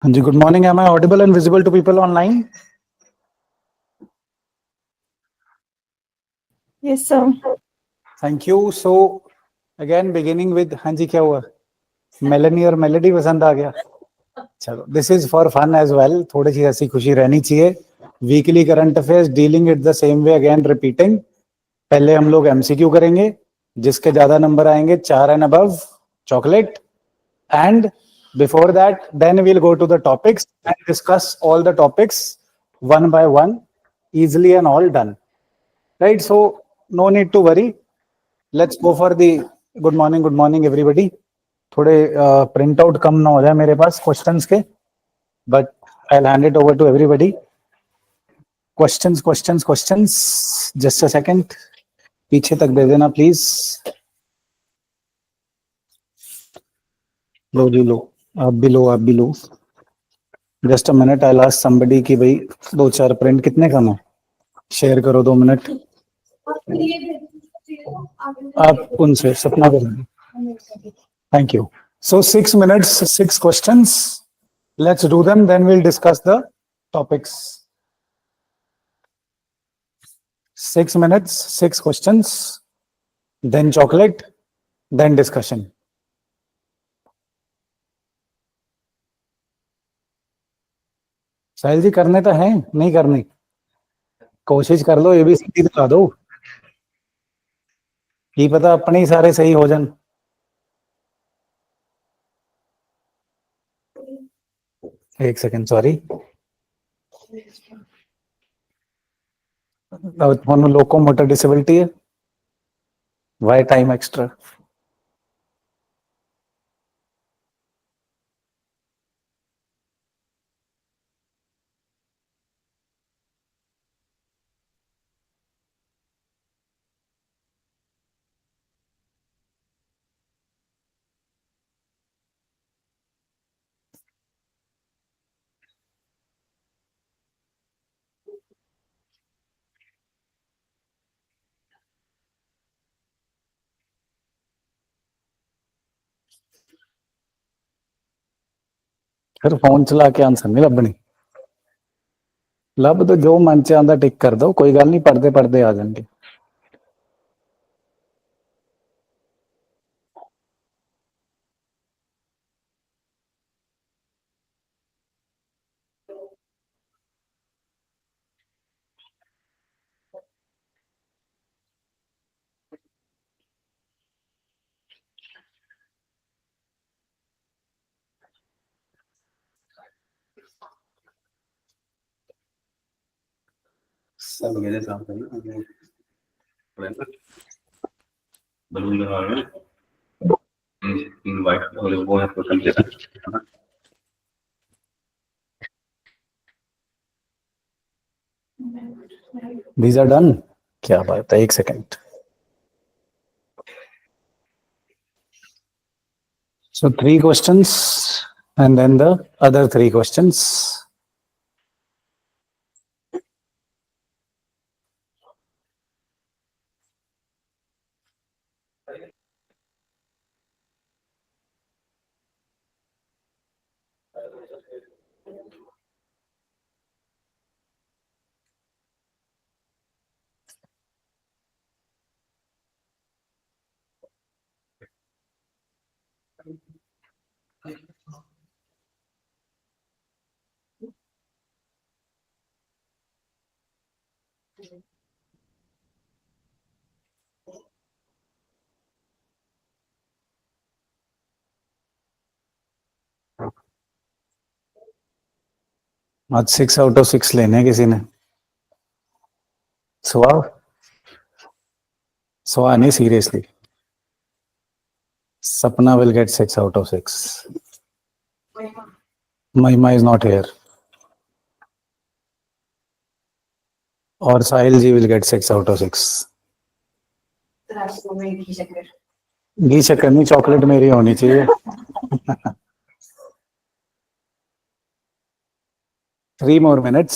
हाँ जी, good morning. Am I audible and visible to people online? Yes, sir. Thank you. So again beginning with हाँ जी क्या हुआ? Meloni और melody पसंद आ गया. चलो, this is for fun as well. थोड़ी सी हंसी खुशी रहनी चाहिए. Weekly current affairs dealing it the same way again repeating. पहले हम लोग एमसीक्यू करेंगे. जिसके ज्यादा नंबर आएंगे 4 and above chocolate. And before that, then we'll go to the topics and discuss all the topics one by one, easily and all done. Right? So no need to worry. Let's go for the good morning everybody. थोड़े print out कम ना हो जाए मेरे पास questions के, but I hand it over to everybody. Questions just a second. पीछे तक दे देना प्लीज. लो जी लो, आप भी लो. Just a minute, I last somebody कि भाई 2-4 प्रिंट कितने कम है. शेयर करो 2 मिनट. आप उनसे सपना कर देंगे. Thank you. So 6 minutes 6 questions. Let's do them, then we'll discuss the topics. 6 minutes 6 questions, then chocolate, then discussion. साहिल जी करने तो हैं, नहीं करनी कोशिश कर लो. एबीसीडी दिखा दो, की पता अपने ही सारे सही हो जान. एक सेकंड, सॉरी. ਤੁਹਾਨੂੰ ਲੋਕੋਮੋਟਰ डिसेबिलिटी है. Why time extra. फिर फोन चला के आंसर नहीं लभनी. ਲੱਭ तो जो मन च आंदा टिक कर दो, कोई गल नहीं, पढ़ते पढ़ते आ जाएंगे. सब मेरे साथ है ना, बलून लगा रहे हैं. इनवाइट और वो है तो समझे. These are done. क्या बात है, एक second. So 3 questions and then the other 3 questions. आज 6 out of 6 लेने हैं किसी ने. सवा नहीं, सीरियसली. सपना will get 6 out of 6. महिमा is not here. और साहिल जी will get 6 out of 6. घी शक्कर नहीं, चॉकलेट मेरी होनी चाहिए. 3 more minutes.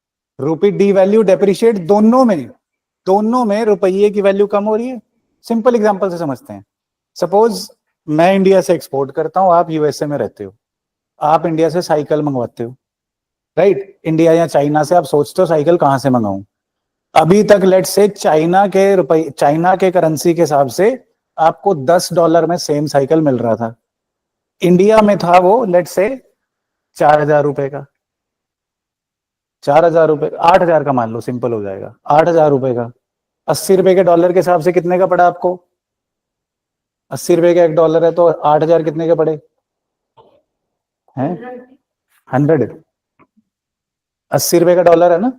रूपी डी वैल्यू डेप्रिशिएट, दोनों में रुपये की वैल्यू कम हो रही है। सिंपल एग्जांपल से समझते हैं। सपोज मैं इंडिया से एक्सपोर्ट करता हूं, आप यूएसए में रहते हो, आप इंडिया से साइकिल मंगवाते हो, राइट? इंडिया या चाइना से आप सोचते हो साइकिल कहां से मंगाऊं। अभी तक लेट से चाइना के करेंसी के हिसाब से आपको $10 में सेम साइकिल मिल रहा था। इंडिया में था वो लेट से 4,000 रुपए का, 4,000 रुपए, 8,000 का मान लो, सिंपल हो जाएगा, 8,000 रुपए का। 80 रुपए के डॉलर के हिसाब से कितने का पड़ा आपको? 80 रुपए का $1 है तो 8,000 कितने के पड़े हैं? 100। 80 रुपए का डॉलर है ना,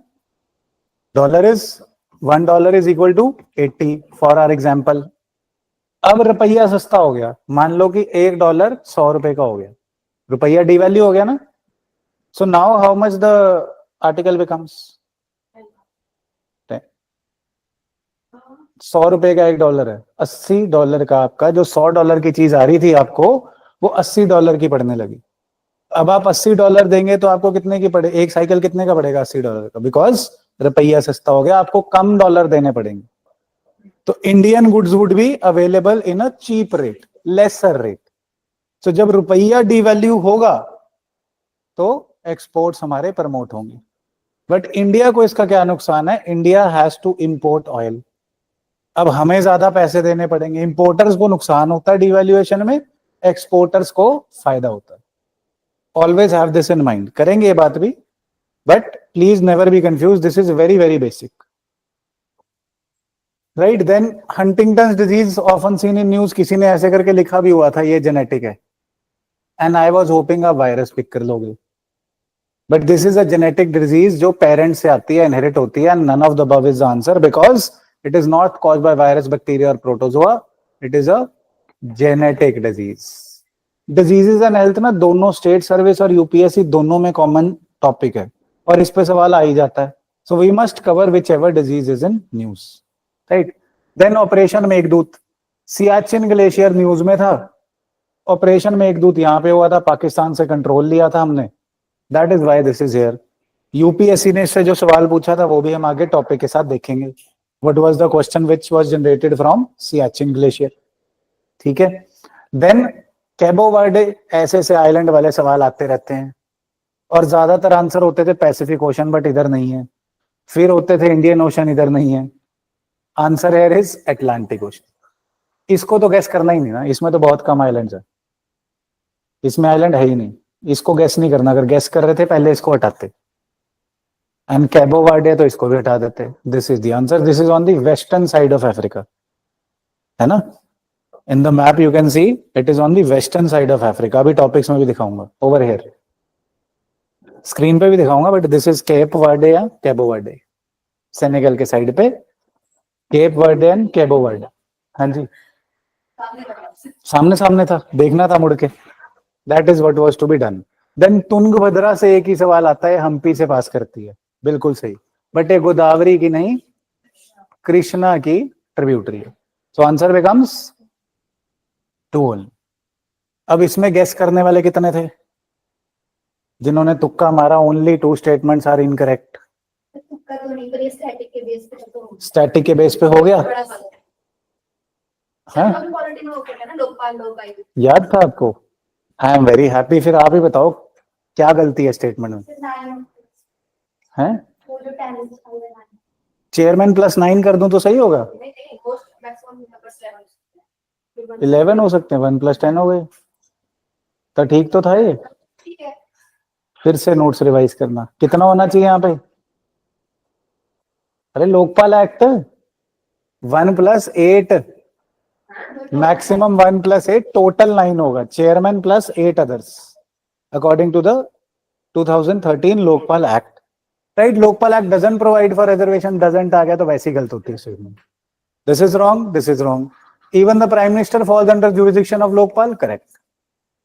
$1 is equal to 80 for our example. अब रुपया सस्ता हो गया, मान लो कि $1 100 रुपए का हो गया, रुपया डिवैल्यू हो गया ना। So now how much the article becomes? 100 रुपए का $1 है, $80 का आपका जो $100 की चीज आ रही थी आपको, वो $80 की पड़ने लगी। अब आप $80 देंगे तो आपको कितने की पड़े, एक साइकिल कितने का पड़ेगा? $80 का, बिकॉज रुपया सस्ता हो गया, आपको कम डॉलर देने पड़ेंगे। तो Indian goods would be available in a cheap rate, lesser rate. So जब रुपया डिवैल्यू होगा तो एक्सपोर्ट्स हमारे प्रमोट होंगे। बट इंडिया को इसका क्या नुकसान है? India has to import oil. अब हमें ज्यादा पैसे देने पड़ेंगे, इंपोर्टर्स को नुकसान होता है डिवैल्यूएशन में, एक्सपोर्टर्स को फायदा होता है। Always have this in mind. करेंगे ये बात भी, but please never be confuse, this is very very basic, right? Then Huntington disease often seen in news, किसी ने ऐसे करके लिखा भी हुआ था ये जेनेटिक है, एंड आई वाज होपिंग आप वायरस पिक कर लोगे, but this is a genetic disease जो पेरेंट्स से आती है, इनहेरिट होती है। None of the above is the answer, because it is not caused by virus, bacteria और protozoa, it is a genetic disease. Diseases and health ना दोनों state service और यूपीएससी दोनों में कॉमन टॉपिक है, और इस पे सवाल आ ही जाता है। So we must cover whichever disease is in news, right? Then operation Meghdoot, Siachen glacier news में था, ऑपरेशन मेघदूत यहाँ पे हुआ था, पाकिस्तान से कंट्रोल लिया था हमने, that is why this is here. UPSC ने इससे जो सवाल पूछा था वो भी हम आगे टॉपिक के साथ देखेंगे। What was the question which was generated from Siachen glacier, ठीक है? देन कैबो वर्डे, ऐसे ऐसे आइलैंड वाले सवाल आते रहते हैं, और ज्यादातर आंसर होते थे पैसिफिक ओशन, बट इधर नहीं है। फिर होते थे इंडियन ओशन, इधर नहीं है। Answer here is Atlantic ocean. इसको तो गैस करना ही नहीं ना, इसमें तो बहुत कम आइलैंड्स है, इसमें आइलैंड है ही नहीं, इसको गैस नहीं करना। अगर गैस कर रहे थे पहले इसको हटाते, एंड कैबो वर्डे तो इसको भी हटा देते। This is the answer, this is on the western side of Africa, है ना? In the map you can see it is on the western side of Africa. अभी टॉपिक्स में भी दिखाऊंगा, ओवर हियर स्क्रीन पे भी दिखाऊंगा, but this is Cape Verde या कैबो वर्डे, सेनेगल के साइड पे केप वर्डे एंड कैबो वर्डे। हाँ जी, सामने सामने था, देखना था मुड़ के। That is what was to be done. Then Tungabhadra से एक ही सवाल आता है, हम्पी से पास करती है, बिल्कुल सही, बट ये गोदावरी की नहीं, कृष्णा की ट्रिब्यूटरी है। सो आंसर बिकम्स 2 अब इसमें गेस करने वाले कितने थे? जिन्होंने तुक्का मारा, ओनली 2 स्टेटमेंट्स आर इनकरेक्ट। तुक्का तो नहीं, पर ये स्टैटिक के बेस पे तो स्टैटिक के बेस पे हो गया, हाँ? पॉलिटी में हो गया ना, लोकपाल लोग आई याद था आपको? I am very happy. फिर आप ही बताओ क्या गलती है स्टेटमेंट में, हैं? वो जो 10 चेयरमैन +9 कर दूं तो सही होगा? नहीं नहीं, वो मैक्सिमम नंबर्स 11 हो सकते हैं, 1 + 10 हो गए, तो ठीक तो था ये। ठीक है, फिर से नोट्स रिवाइज करना, कितना होना चाहिए यहाँ पे? अरे लोकपाल एक्ट 1 + 8, मैक्सिमम 1 + 8, टोटल 9 होगा, chairman +8 others, according to the 2013 Lokpal act, right? Lokpal act doesn't provide for reservation, doesn't आ गया तो वैसी गलत होती है statement. This is wrong, this is wrong. Even the prime minister falls under jurisdiction of Lokpal, correct.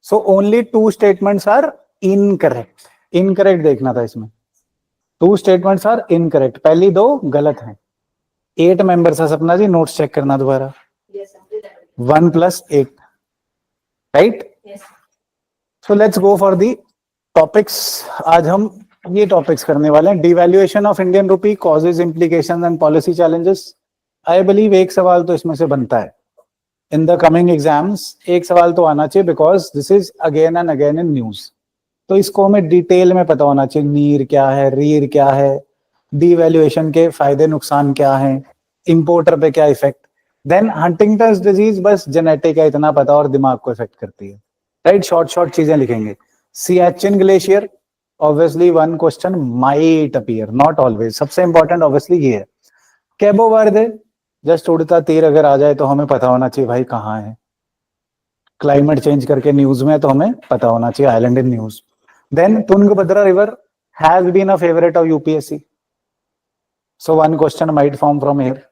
So only 2 statements are incorrect. Incorrect देखना था इसमें, 2 स्टेटमेंट्स आर इनकरेक्ट, पहली 2 गलत हैं। 8 मेंबर्स है सपना जी, नोट्स चेक करना दोबारा। Yes 1 + 8, right? Yes so let's go for the topics. आज हम ये टॉपिक्स करने वाले हैं। Devaluation of Indian rupee causes implications and policy challenges. I believe एक सवाल तो इसमें से बनता है इन द कमिंग एग्जाम्स, एक सवाल तो आना चाहिए because this is again and again in news. तो इसको हमें डिटेल में पता होना चाहिए, नीर क्या है, रीर क्या है, डिवैल्यूएशन के फायदे नुकसान क्या हैं, इंपोर्टर पे क्या इफेक्ट। देन हंटिंगटन्स डिजीज बस जेनेटिक है इतना पता और दिमाग को इफेक्ट करती है, राइट। शॉर्ट शॉर्ट चीजें लिखेंगे। Siachen glacier, obviously one question might appear, not always. सबसे इंपॉर्टेंट ऑब्वियसली ये है। कैबो वर्दे, जस्ट उड़ता तीर अगर आ जाए तो हमें पता होना चाहिए भाई कहाँ है। क्लाइमेट चेंज करके न्यूज में तो हमें पता होना चाहिए, island in news. Then Tungabhadra river has been a favourite of UPSC, so one question might form from here,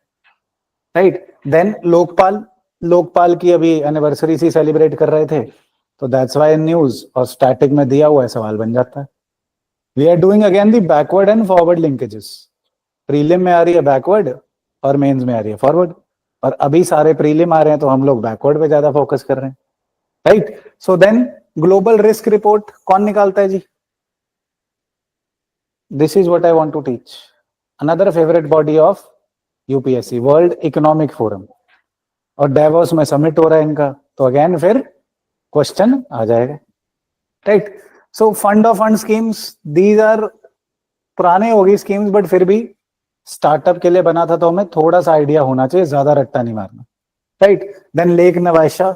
right. Then Lokpal, Lokpal की अभी एनिवर्सरी सी सेलिब्रेट कर रहे थे तो दैट्स व्हाई इन न्यूज और स्टैटिक में दिया हुआ है, सवाल बन जाता है। We are doing again the backward and forward linkages. Prelim में आ रही है बैकवर्ड और मेंस में आ रही है फॉरवर्ड, और अभी सारे प्रीलिम आ रहे हैं तो हम लोग बैकवर्ड पे ज्यादा फोकस कर रहे हैं, right. So then global risk report कौन निकालता है जी? This is what I want to teach. Another favourite body of UPSC, world economic forum, और डेवोस में समिट हो रहा है इनका, तो अगेन फिर क्वेश्चन आ जाएगा, right. So fund of fund schemes, these are पुराने होगी स्कीम्स बट फिर भी स्टार्टअप के लिए बना था तो हमें थोड़ा सा आइडिया होना चाहिए, ज्यादा रट्टा नहीं मारना, राइट। देन लेक नवाशा,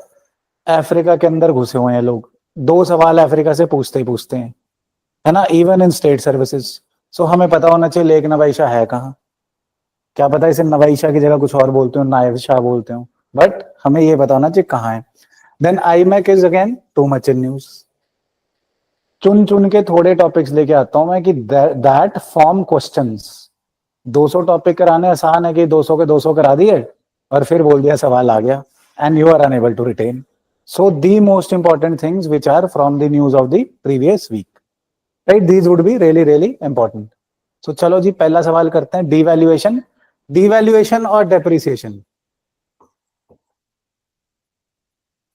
अफ्रीका के अंदर घुसे हुए हैं लोग, 2 सवाल अफ्रीका से पूछते ही पूछते हैं, है ना, इवन इन स्टेट सर्विसेज। सो हमें पता होना चाहिए लेक नवाशा है कहाँ। क्या पता इसे नवाईशा की जगह कुछ और बोलते हो, नायब शाह बोलते हो, बट हमें ये पता होना चाहिए कहाँ है। Then IMEC is again too much in news. चुन चुन के थोड़े टॉपिक्स लेके आता हूं मैं कि दैट फॉर्म क्वेश्चंस। 200 टॉपिक कराने आसान है कि 200 के 200 करा दिए और फिर बोल दिया सवाल आ गया and you are unable to retain. So the most important things which are from the news of the previous week, right, these would be really really important. सो चलो जी पहला सवाल करते हैं, डिवैल्यूएशन। डिवैल्यूएशन और डेप्रिसिएशन,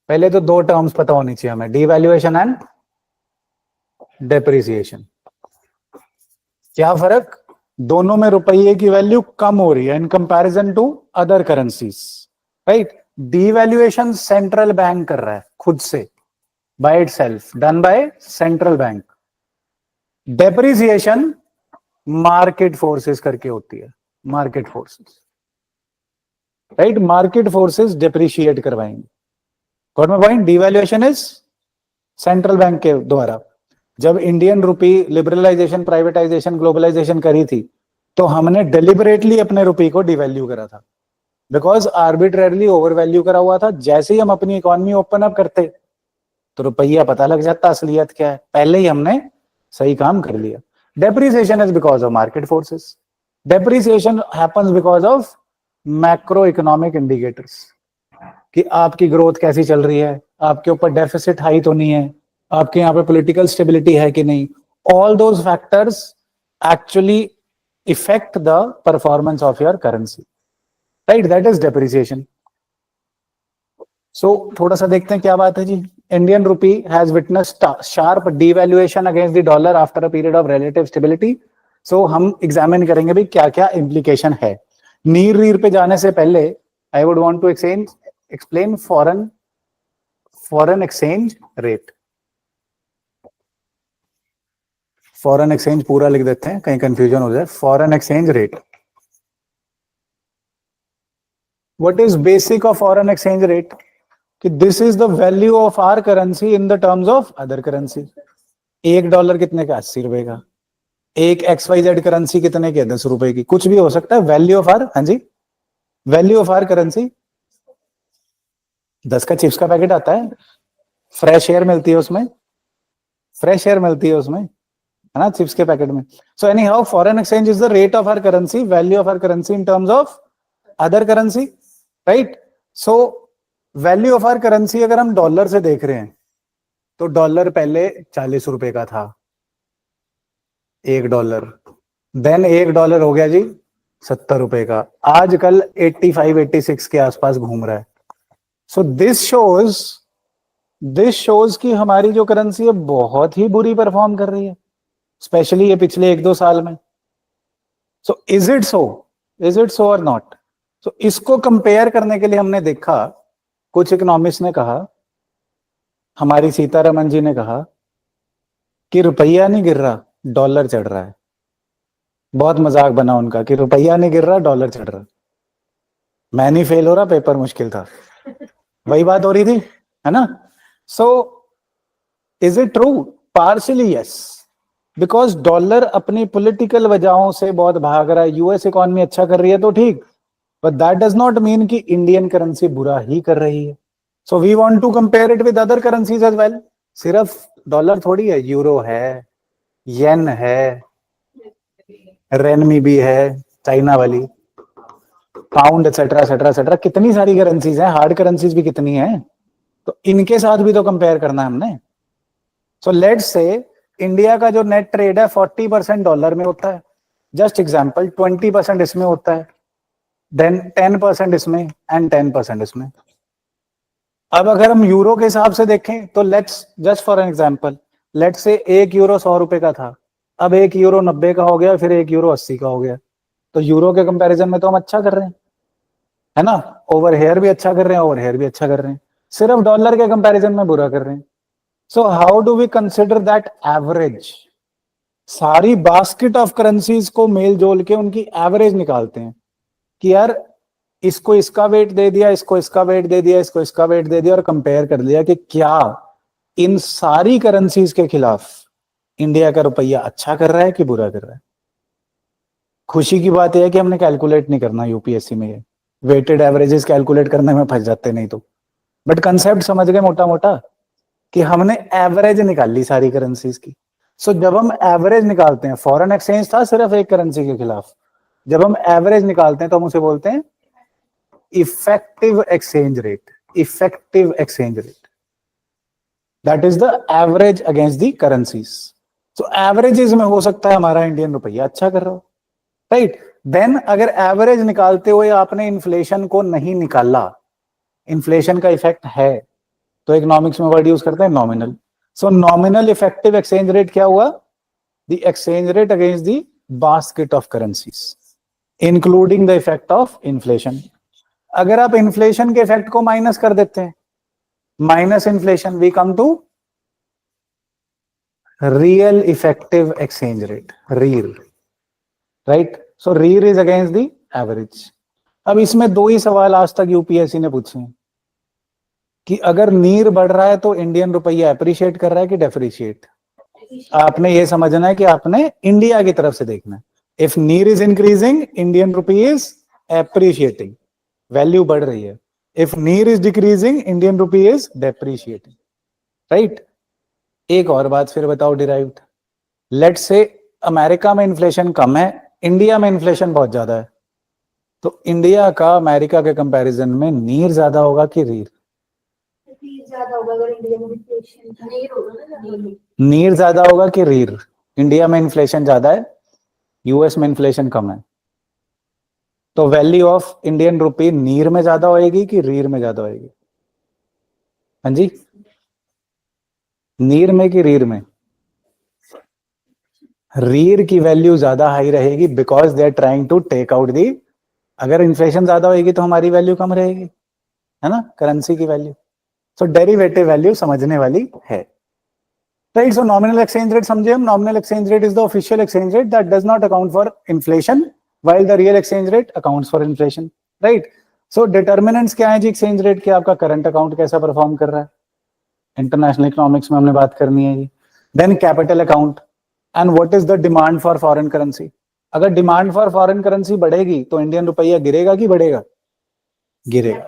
पहले तो 2 टर्म्स पता होनी चाहिए हमें, डिवैल्यूएशन एंड डेप्रिसिएशन। क्या फर्क? दोनों में रुपये की वैल्यू कम हो रही है in comparison to other currencies, right. Devaluation central bank कर रहा है खुद से, by itself, done by central bank. Depreciation market forces करके होती है, market forces, right. Market forces depreciate करवाएंगे। Got my point? Devaluation is central bank के द्वारा। जब Indian rupee liberalisation, privatisation, globalisation करी थी तो हमने डेलिबरेटली अपने रुपी को डिवैल्यू करा था, बिकॉज आर्बिट्रेरली ओवर वैल्यू करा हुआ था। जैसे ही हम अपनी इकोनॉमी ओपन अप करते तो रुपया पता लग जाता असलियत क्या है, पहले ही हमने सही काम कर लिया। Depreciation is because of market forces. Depreciation happens because of macro economic indicators, कि आपकी ग्रोथ कैसी चल रही है, आपके ऊपर डेफिसिट हाई तो नहीं है, आपके यहाँ पे पॉलिटिकल स्टेबिलिटी है कि नहीं। All those factors actually effect the performance of your currency, right, that is depreciation. So थोड़ा सा देखते हैं क्या बात है जी। Indian rupee has witnessed sharp devaluation against the dollar after a period of relative stability. So हम examine करेंगे भी क्या क्या इंप्लीकेशन है। नीर रीर पे जाने से पहले I would want to explain foreign exchange rate। Foreign exchange पूरा लिख देते हैं कहीं कंफ्यूजन हो जाए। Foreign exchange rate, what is basic of foreign exchange rate? कि this is the value of our currency in the terms of other currency. $1 कितने का? 80 रुपए का। एक XYZ करेंसी कितने के? 10 रुपए की। कुछ भी हो सकता है। वैल्यू ऑफ आर, हाँ जी, वैल्यू ऑफ आर करेंसी। 10 का चिप्स का पैकेट आता है, फ्रेश एयर मिलती है उसमें, फ्रेश एयर मिलती है उसमें, है ना, चिप्स के पैकेट में। So anyhow foreign exchange is the rate of our currency, value of our currency in terms of other currency, right. So value of our currency अगर हम डॉलर से देख रहे हैं तो डॉलर पहले 40 रुपए का था, $1। देन $1 हो गया जी 70 रुपए का, आजकल 85-86 के आसपास घूम रहा है। सो दिस शोज कि हमारी जो करेंसी है बहुत ही बुरी परफॉर्म कर रही है, स्पेशली ये पिछले 1-2 साल में. सो इज इट सो और नॉट? सो इसको कंपेयर करने के लिए हमने देखा, कुछ इकोनॉमिस्ट ने कहा, हमारी सीतारमन जी ने कहा कि रुपया नहीं गिर रहा, डॉलर चढ़ रहा है. बहुत मजाक बना उनका कि रुपया नहीं गिर रहा, डॉलर चढ़ रहा. मैं नहीं फेल हो रहा, पेपर मुश्किल था. वही बात हो रही थी, है ना? So is it true? Partially yes, because dollar अपनी पॉलिटिकल वजहों से बहुत भाग रहा है. यूएस इकोनॉमी अच्छा कर रही है तो ठीक, but that does not mean कि इंडियन करेंसी बुरा ही कर रही है. So we want to compare it with other currencies as well. सिर्फ डॉलर थोड़ी है, यूरो है, येन है, रेनमी है, चाइना वाली, पाउंड एटसेट्रा एटसेट्रा एटसेट्रा, कितनी सारी करेंसीज हैं, हार्ड करेंसीज भी कितनी हैं. तो इनके साथ भी तो कंपेयर करना है हमने. सो लेट्स से इंडिया का जो नेट ट्रेड है 40% डॉलर में होता है, जस्ट एग्जांपल, 20% इसमें होता है, देन 10% इसमें एंड 10% इसमें. अब अगर हम यूरो के हिसाब से देखें तो let's just for an example, let's say 1 euro 100 रुपए का था, अब 1 यूरो 90 का हो गया, फिर 1 यूरो 80 का हो गया. तो यूरो के कंपैरिजन में तो हम अच्छा कर रहे हैं, है ना? ओवर हेयर भी अच्छा कर रहे हैं, ओवर हेयर भी अच्छा कर रहे हैं, सिर्फ डॉलर के कंपैरिजन में बुरा कर रहे हैं. So how do we consider that average? सारी बास्केट ऑफ करेंसीज को मेल जोल के उनकी एवरेज निकालते हैं कि यार इसको इसका वेट दे दिया, इसको इसका वेट दे दिया, इसको इसका वेट दे दिया, और कंपेयर कर लिया कि क्या इन सारी करेंसीज के खिलाफ इंडिया का रुपया अच्छा कर रहा है कि बुरा कर रहा है. खुशी की बात यह है कि हमने कैलकुलेट नहीं करना यूपीएससी में, ये वेटेड एवरेजेस कैलकुलेट करने में फंस जाते नहीं तो. बट कंसेप्ट समझ गए मोटा मोटा कि हमने एवरेज निकाली सारी करेंसीज की. सो जब हम एवरेज निकालते हैं, फॉरेन एक्सचेंज था सिर्फ एक करेंसी के खिलाफ, जब हम एवरेज निकालते हैं तो हम उसे बोलते हैं effective exchange rate. Effective exchange rate, that is the average against the currencies. So averages में हो सकता है हमारा इंडियन रुपया अच्छा कर रहा हो, राइट? देन अगर एवरेज निकालते हुए आपने इन्फ्लेशन को नहीं निकाला, इन्फ्लेशन का इफेक्ट है, तो इकोनॉमिक्स में वर्ड यूज करते हैं नॉमिनल. सो नॉमिनल इफेक्टिव एक्सचेंज रेट क्या हुआ? The exchange rate against the basket of currencies including the effect of inflation. अगर आप इन्फ्लेशन के इफेक्ट को माइनस कर देते हैं, minus inflation, we come to real effective exchange rate, REER, right? So REER is against the average. अब इसमें 2 ही सवाल आज तक यूपीएससी ने पूछे हैं कि अगर नीर बढ़ रहा है तो इंडियन रुपया अप्रिशिएट कर रहा है कि डेप्रिशिएट. आपने ये समझना है कि आपने इंडिया की तरफ से देखना है. इफ नीर is increasing, Indian rupee is appreciating, value बढ़ रही है. इफ नीर is decreasing, Indian rupee is depreciating, right? एक और बात फिर बताओ डिराइव्ड. लेट्स से अमेरिका में इन्फ्लेशन कम है, इंडिया में इन्फ्लेशन बहुत ज्यादा है, तो इंडिया का अमेरिका के कंपैरिजन में नीर ज्यादा होगा कि रीर? ज्यादा होगा अगर इंडिया में इन्फ्लेशन नहीं होगा. नीर ज्यादा होगा कि रीर? इंडिया में इन्फ्लेशन ज्यादा है, यूएस में इन्फ्लेशन कम है, तो वैल्यू ऑफ इंडियन रुपी नीर में ज्यादा होएगी कि रीर में ज्यादा होएगी? हाँ जी, नीर में कि रीर में? रीर की वैल्यू ज्यादा हाई रहेगी because they are trying to take out the. अगर इन्फ्लेशन ज्यादा होएगी तो हमारी वैल्यू कम रहेगी, है ना, करेंसी की वैल्यू. सो डेरिवेटिव वैल्यू समझने वाली है, राइट? सो नॉमिनल एक्सचेंज रेट समझे हम. Nominal exchange rate is the official exchange rate that does not account for inflation while the real exchange rate accounts for inflation, right? So determinants क्या है जी exchange rate के? आपका current account कैसा perform कर रहा है, इंटरनेशनल इकोनॉमिक्स में हमने बात करनी है जी. Then capital account and what is the demand for foreign currency. अगर डिमांड फॉर फॉरेन करेंसी बढ़ेगी तो इंडियन रुपया गिरेगा कि बढ़ेगा? गिरेगा,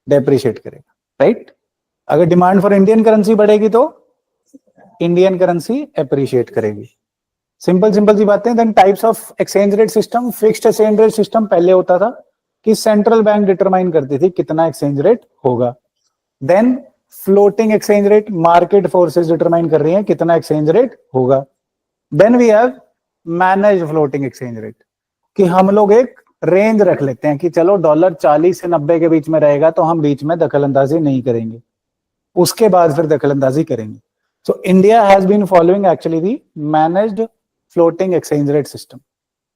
डेप्रिशिएट करेगा, राइट? अगर डिमांड फॉर इंडियन करेंसी बढ़ेगी तो इंडियन करेंसी एप्रिशिएट करेगी. सिंपल सिंपल सी बातें. Then types of exchange rate system. Fixed exchange rate system पहले होता था कि सेंट्रल बैंक डिटरमाइन करती थी कितना एक्सचेंज रेट होगा. Then floating exchange rate, market forces determine कर रही हैं कितना एक्सचेंज रेट होगा. Then we have manage floating exchange rate, कि हम लोग एक रेंज रख लेते हैं कि चलो डॉलर 40 से 90 के बीच में रहेगा तो हम बीच में दखल अंदाजी नहीं करेंगे, उसके बाद फिर दखल अंदाजी करेंगे. So India has been following actually the managed floating exchange rate system.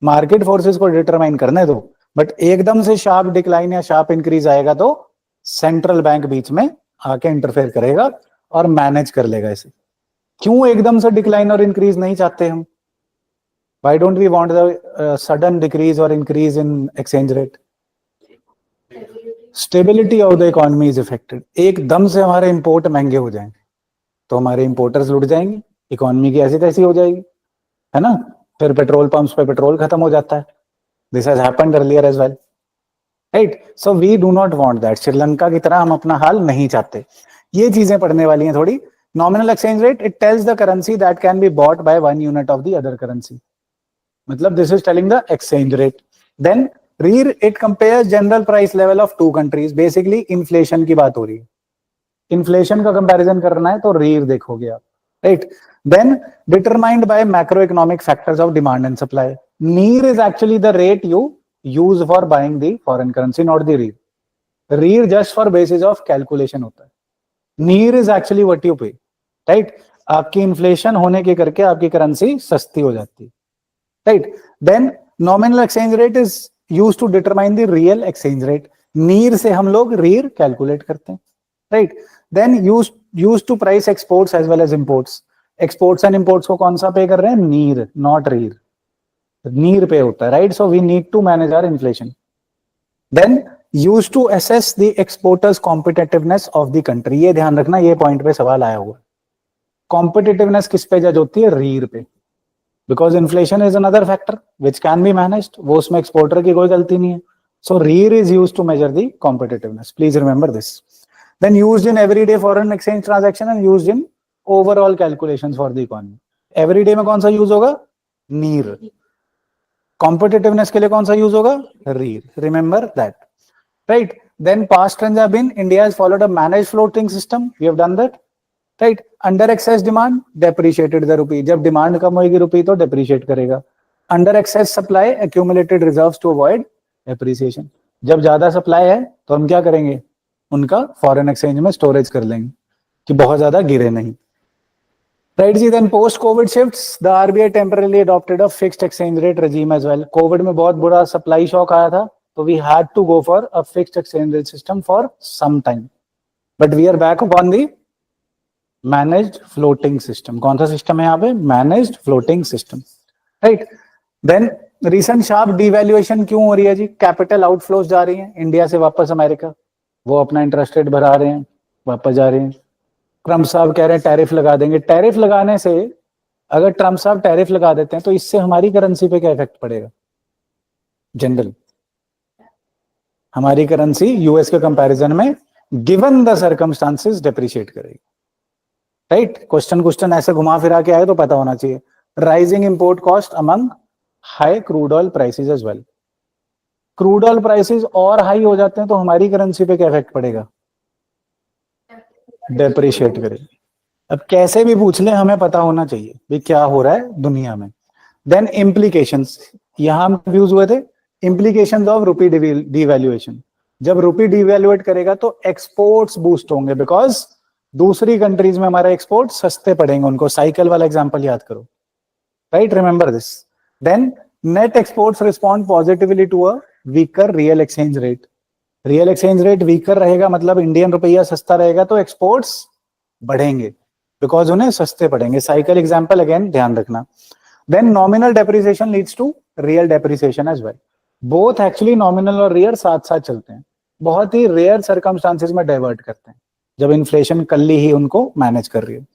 Market forces को डिटरमाइन करने दो, बट एकदम से शार्प डिक्लाइन या शार्प इंक्रीज आएगा तो सेंट्रल बैंक बीच में आके इंटरफेयर करेगा और मैनेज कर लेगा इसे। क्यों एकदम से डिक्लाइन और इंक्रीज नहीं चाहते हम? Why don't we want the sudden decrease or increase in exchange rate? Stability of the economy is affected. एकदम से हमारे इंपोर्ट महंगे हो जाएंगे तो हमारे इंपोर्टर्स लुट जाएंगे, इकोनॉमी की ऐसी तैसी हो जाएगी, है ना? फिर पेट्रोल पंप्स पे पेट्रोल खत्म हो जाता है। This has happened earlier as well, right? So we do not want that. Sri Lanka की तरह हम अपना हाल नहीं चाहते। ये चीजें पढ़ने वाली हैं थोड़ी। Nominal exchange rate, it tells the currency that can be bought by 1 unit of the other currency. मतलब this is telling the exchange rate. Then REER, it compares general price level of 2 countries. Basically inflation की बात हो रही है, inflation का comparison करना है तो REER देखोगे आप, right? Then determined by macro economic factors of demand and supply. NEER is actually the rate you use for buying the foreign currency, not the REER। REER just for basis of calculation होता है, NEER is actually what you pay, right? आपकी inflation होने के करके आपकी currency सस्ती हो जाती है, right? Then nominal exchange rate is used to determine the real exchange rate. NEER से हम लोग REER कैलकुलेट करते हैं, right? Then used to price exports as well as imports. Exports and imports को कौन सा पे कर रहे हैं? NEER, not REER। NEER पे होता है, right? So we need to manage our inflation. Then used to assess the exporters competitiveness of the country. ये ध्यान रखना, ये पॉइंट पे सवाल आया हुआ है। कॉम्पिटिटिवनेस किस पे जज होती है? REER पे। Because inflation is another factor which can be managed, वो उसमें एक्सपोर्टर की कोई गलती नहीं है। So REER is used to measure the competitiveness, please remember this. Then used in everyday foreign exchange transaction and used in overall calculations for the economy. Everyday में कौन सा यूज होगा? NEER। Competitiveness के लिए कौन सा यूज होगा? REER। Remember that, right? Then past trends have been, India has followed a managed floating system. We have done that, right? Under excess demand, depreciated the rupee. जब demand कम होगी रुपी तो depreciate करेगा। Under excess supply, accumulated reserves to avoid appreciation. जब ज्यादा supply है तो हम क्या करेंगे? उनका फॉरेन एक्सचेंज में स्टोरेज कर लेंगे कि बहुत ज्यादा गिरे नहीं, राइट जी? Then post covid shifts, the RBI temporarily adopted a fixed exchange rate regime as well. Covid में बहुत बुरा सप्लाई शॉक आया था तो we had to go for a fixed exchange rate system for some time, but we are back upon the managed floating system. कौन सा system है यहाँ पे? Managed floating system, right? Then recent sharp devaluation क्यों हो रही है जी? Capital outflows जा रही है इंडिया से वापस अमेरिका, वो अपना इंटरेस्ट रेट बढ़ा रहे हैं, वापस जा रहे हैं। ट्रम्प साहब कह रहे हैं टैरिफ लगा देंगे। टैरिफ लगाने से, अगर ट्रम्प साहब टैरिफ लगा देते हैं तो इससे हमारी करेंसी पे क्या इफेक्ट पड़ेगा? जनरल हमारी करेंसी यूएस के कंपैरिजन में गिवन द सर्कमस्टांसेस डेप्रिशिएट करेगी, राइट? क्वेश्चन ऐसे घुमा फिरा के आए तो पता होना चाहिए। Rising import cost among high crude oil prices as well. Crude oil prices और हाई हो जाते हैं तो हमारी करेंसी पे क्या इफेक्ट पड़ेगा? डेप्रिशिएट करेगी। अब कैसे भी पूछ ले हमें पता होना चाहिए भी क्या हो रहा है दुनिया में। देन इम्प्लीकेशंस, यहां हम कंफ्यूज हुए थे। इम्प्लीकेशंस ऑफ रुपी डिवैल्यूएशन, जब रुपी डिवैल्यूएट करेगा तो एक्सपोर्ट्स बूस्ट होंगे बिकॉज दूसरी कंट्रीज में हमारे एक्सपोर्ट सस्ते पड़ेंगे उनको। साइकिल वाला एग्जांपल याद करो, right? Remember this. Then net exports respond positively to a weaker real exchange rate. Real exchange rate weaker रहेगा मतलब इंडियन रुपया सस्ता रहेगा तो एक्सपोर्ट्स बढ़ेंगे बिकॉज उन्हें सस्ते पड़ेंगे। साइकिल एग्जांपल अगेन ध्यान रखना। Then nominal depreciation leads to real depreciation as well. Both actually nominal और रियल साथ साथ चलते हैं, बहुत ही रेयर सर्कमस्टांसेस में डाइवर्ट करते हैं जब इन्फ्लेशन कल्ली ही उनको मैनेज कर रही है।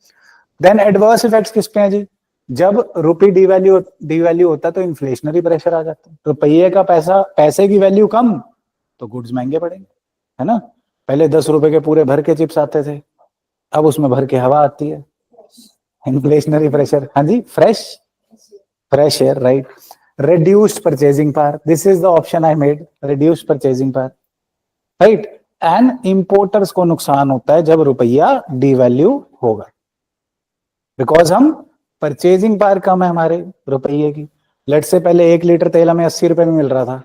देन एडवर्स इफेक्ट्स किस पे हैं जी? जब रुपी डिवैल्यू होता है तो इन्फ्लेशनरी प्रेशर आ जाता है। रुपये का पैसे की वैल्यू कम तो गुड्स महंगे पड़ेंगे, है ना? पहले 10 रुपए के पूरे भर के चिप्स आते थे, अब उसमें भर के हवा आती है। इन्फ्लेशनरी प्रेशर, हाँ जी, fresh air, right? reduced purchasing power, this is the option I made, reduced purchasing power, right? and importers को नुकसान होता है जब रुपया डिवैल्यू होगा बिकॉज हम परचेजिंग पावर कम है हमारे रुपये की। लेट से पहले 1 लीटर तेल हमें 80 रुपए में मिल रहा था,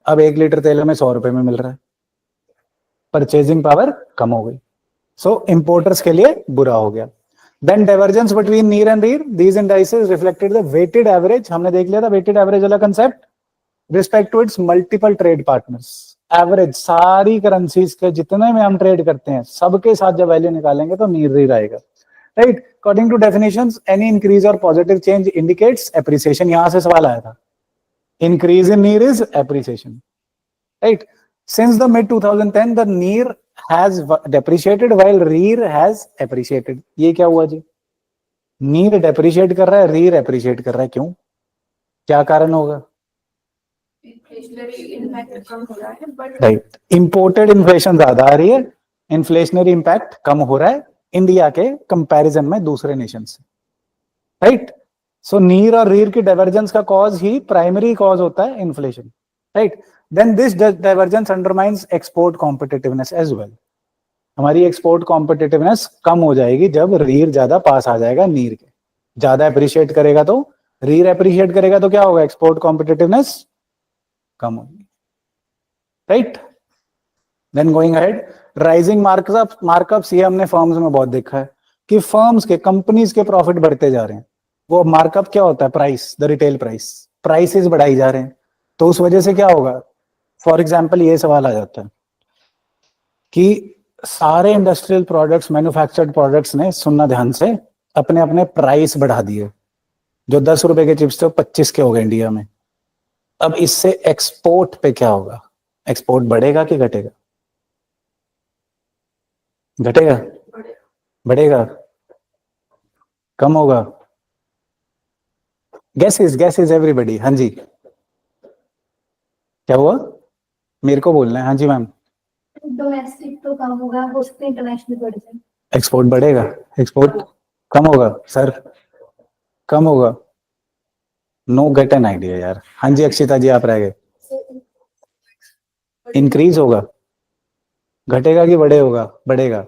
अब 1 लीटर तेल हमें 100 रुपए में मिल रहा है, परचेजिंग पावर कम हो गई। सो इंपोर्टर्स के लिए बुरा हो गया। Then divergence between near and rear, these indices reflected the weighted average. हमने देख लिया था weighted average वाला concept, respect to its multiple trade partners. Average सारी currencies के जितने में हम trade करते हैं सबके साथ जब वैल्यू निकालेंगे तो near rear आएगा, right? According to definitions, any increase or positive change indicates appreciation. यहाँ से सवाल आया था, increase in near is appreciation, right? Since the mid 2010, the near has depreciated while rear has appreciated. ये क्या हुआ जी? near depreciate कर रहा है, rear appreciate कर रहा है, क्यों? क्या कारण होगा? Inflationary impact कम हो रहा है, but राइट, इंपोर्टेड इन्फ्लेशन ज्यादा आ रही है, इन्फ्लेशनरी इंपैक्ट कम हो रहा है इंडिया के कंपैरिजन में दूसरे नेशन से, राइट? सो नीर और रीर की डाइवर्जेंस का कॉज ही प्राइमरी कॉज होता है inflation, right? Then this divergence undermines export competitiveness as well. हमारी एक्सपोर्ट कॉम्पिटिटिवनेस कम हो जाएगी जब रीर ज्यादा पास आ जाएगा नीर के. ज्यादा अप्रिशिएट करेगा तो रीर अप्रिशिएट करेगा तो क्या होगा? एक्सपोर्ट कॉम्पिटिटिवनेस कम होगी, right? Then going ahead, rising markups. ये हमने फर्म्स में बहुत देखा है कि फर्म्स के, कंपनीज के प्रॉफिट बढ़ते जा रहे हैं. वो मार्कअप क्या होता है? Price, the retail price, prices बढ़ाई जा रहे हैं. तो उस वजह से क्या होगा? फॉर एग्जाम्पल ये सवाल आ जाता है कि सारे इंडस्ट्रियल प्रोडक्ट्स, मैन्युफैक्चर्ड प्रोडक्ट्स ने, सुनना ध्यान से, अपने अपने प्राइस बढ़ा दिए. जो 10 रुपए के चिप्स थे 25 के हो गए इंडिया में. अब इससे एक्सपोर्ट पे क्या होगा? एक्सपोर्ट बढ़ेगा कि घटेगा? घटेगा? बढ़ेगा? कम होगा? Gases everybody. हाँ जी, क्या हुआ? मेरे को बोलना है. हाँ जी मैम. डोमेस्टिक तो कम होगा, हो सकता है इंटरनेशनल बढ़ जाए. एक्सपोर्ट बढ़ेगा? एक्सपोर्ट कम होगा सर? कम होगा? नो गेट एन आइडिया यार. हाँ जी अक्षिता जी, आप रह गए. इंक्रीज होगा? घटेगा कि बढ़े होगा? बढ़ेगा.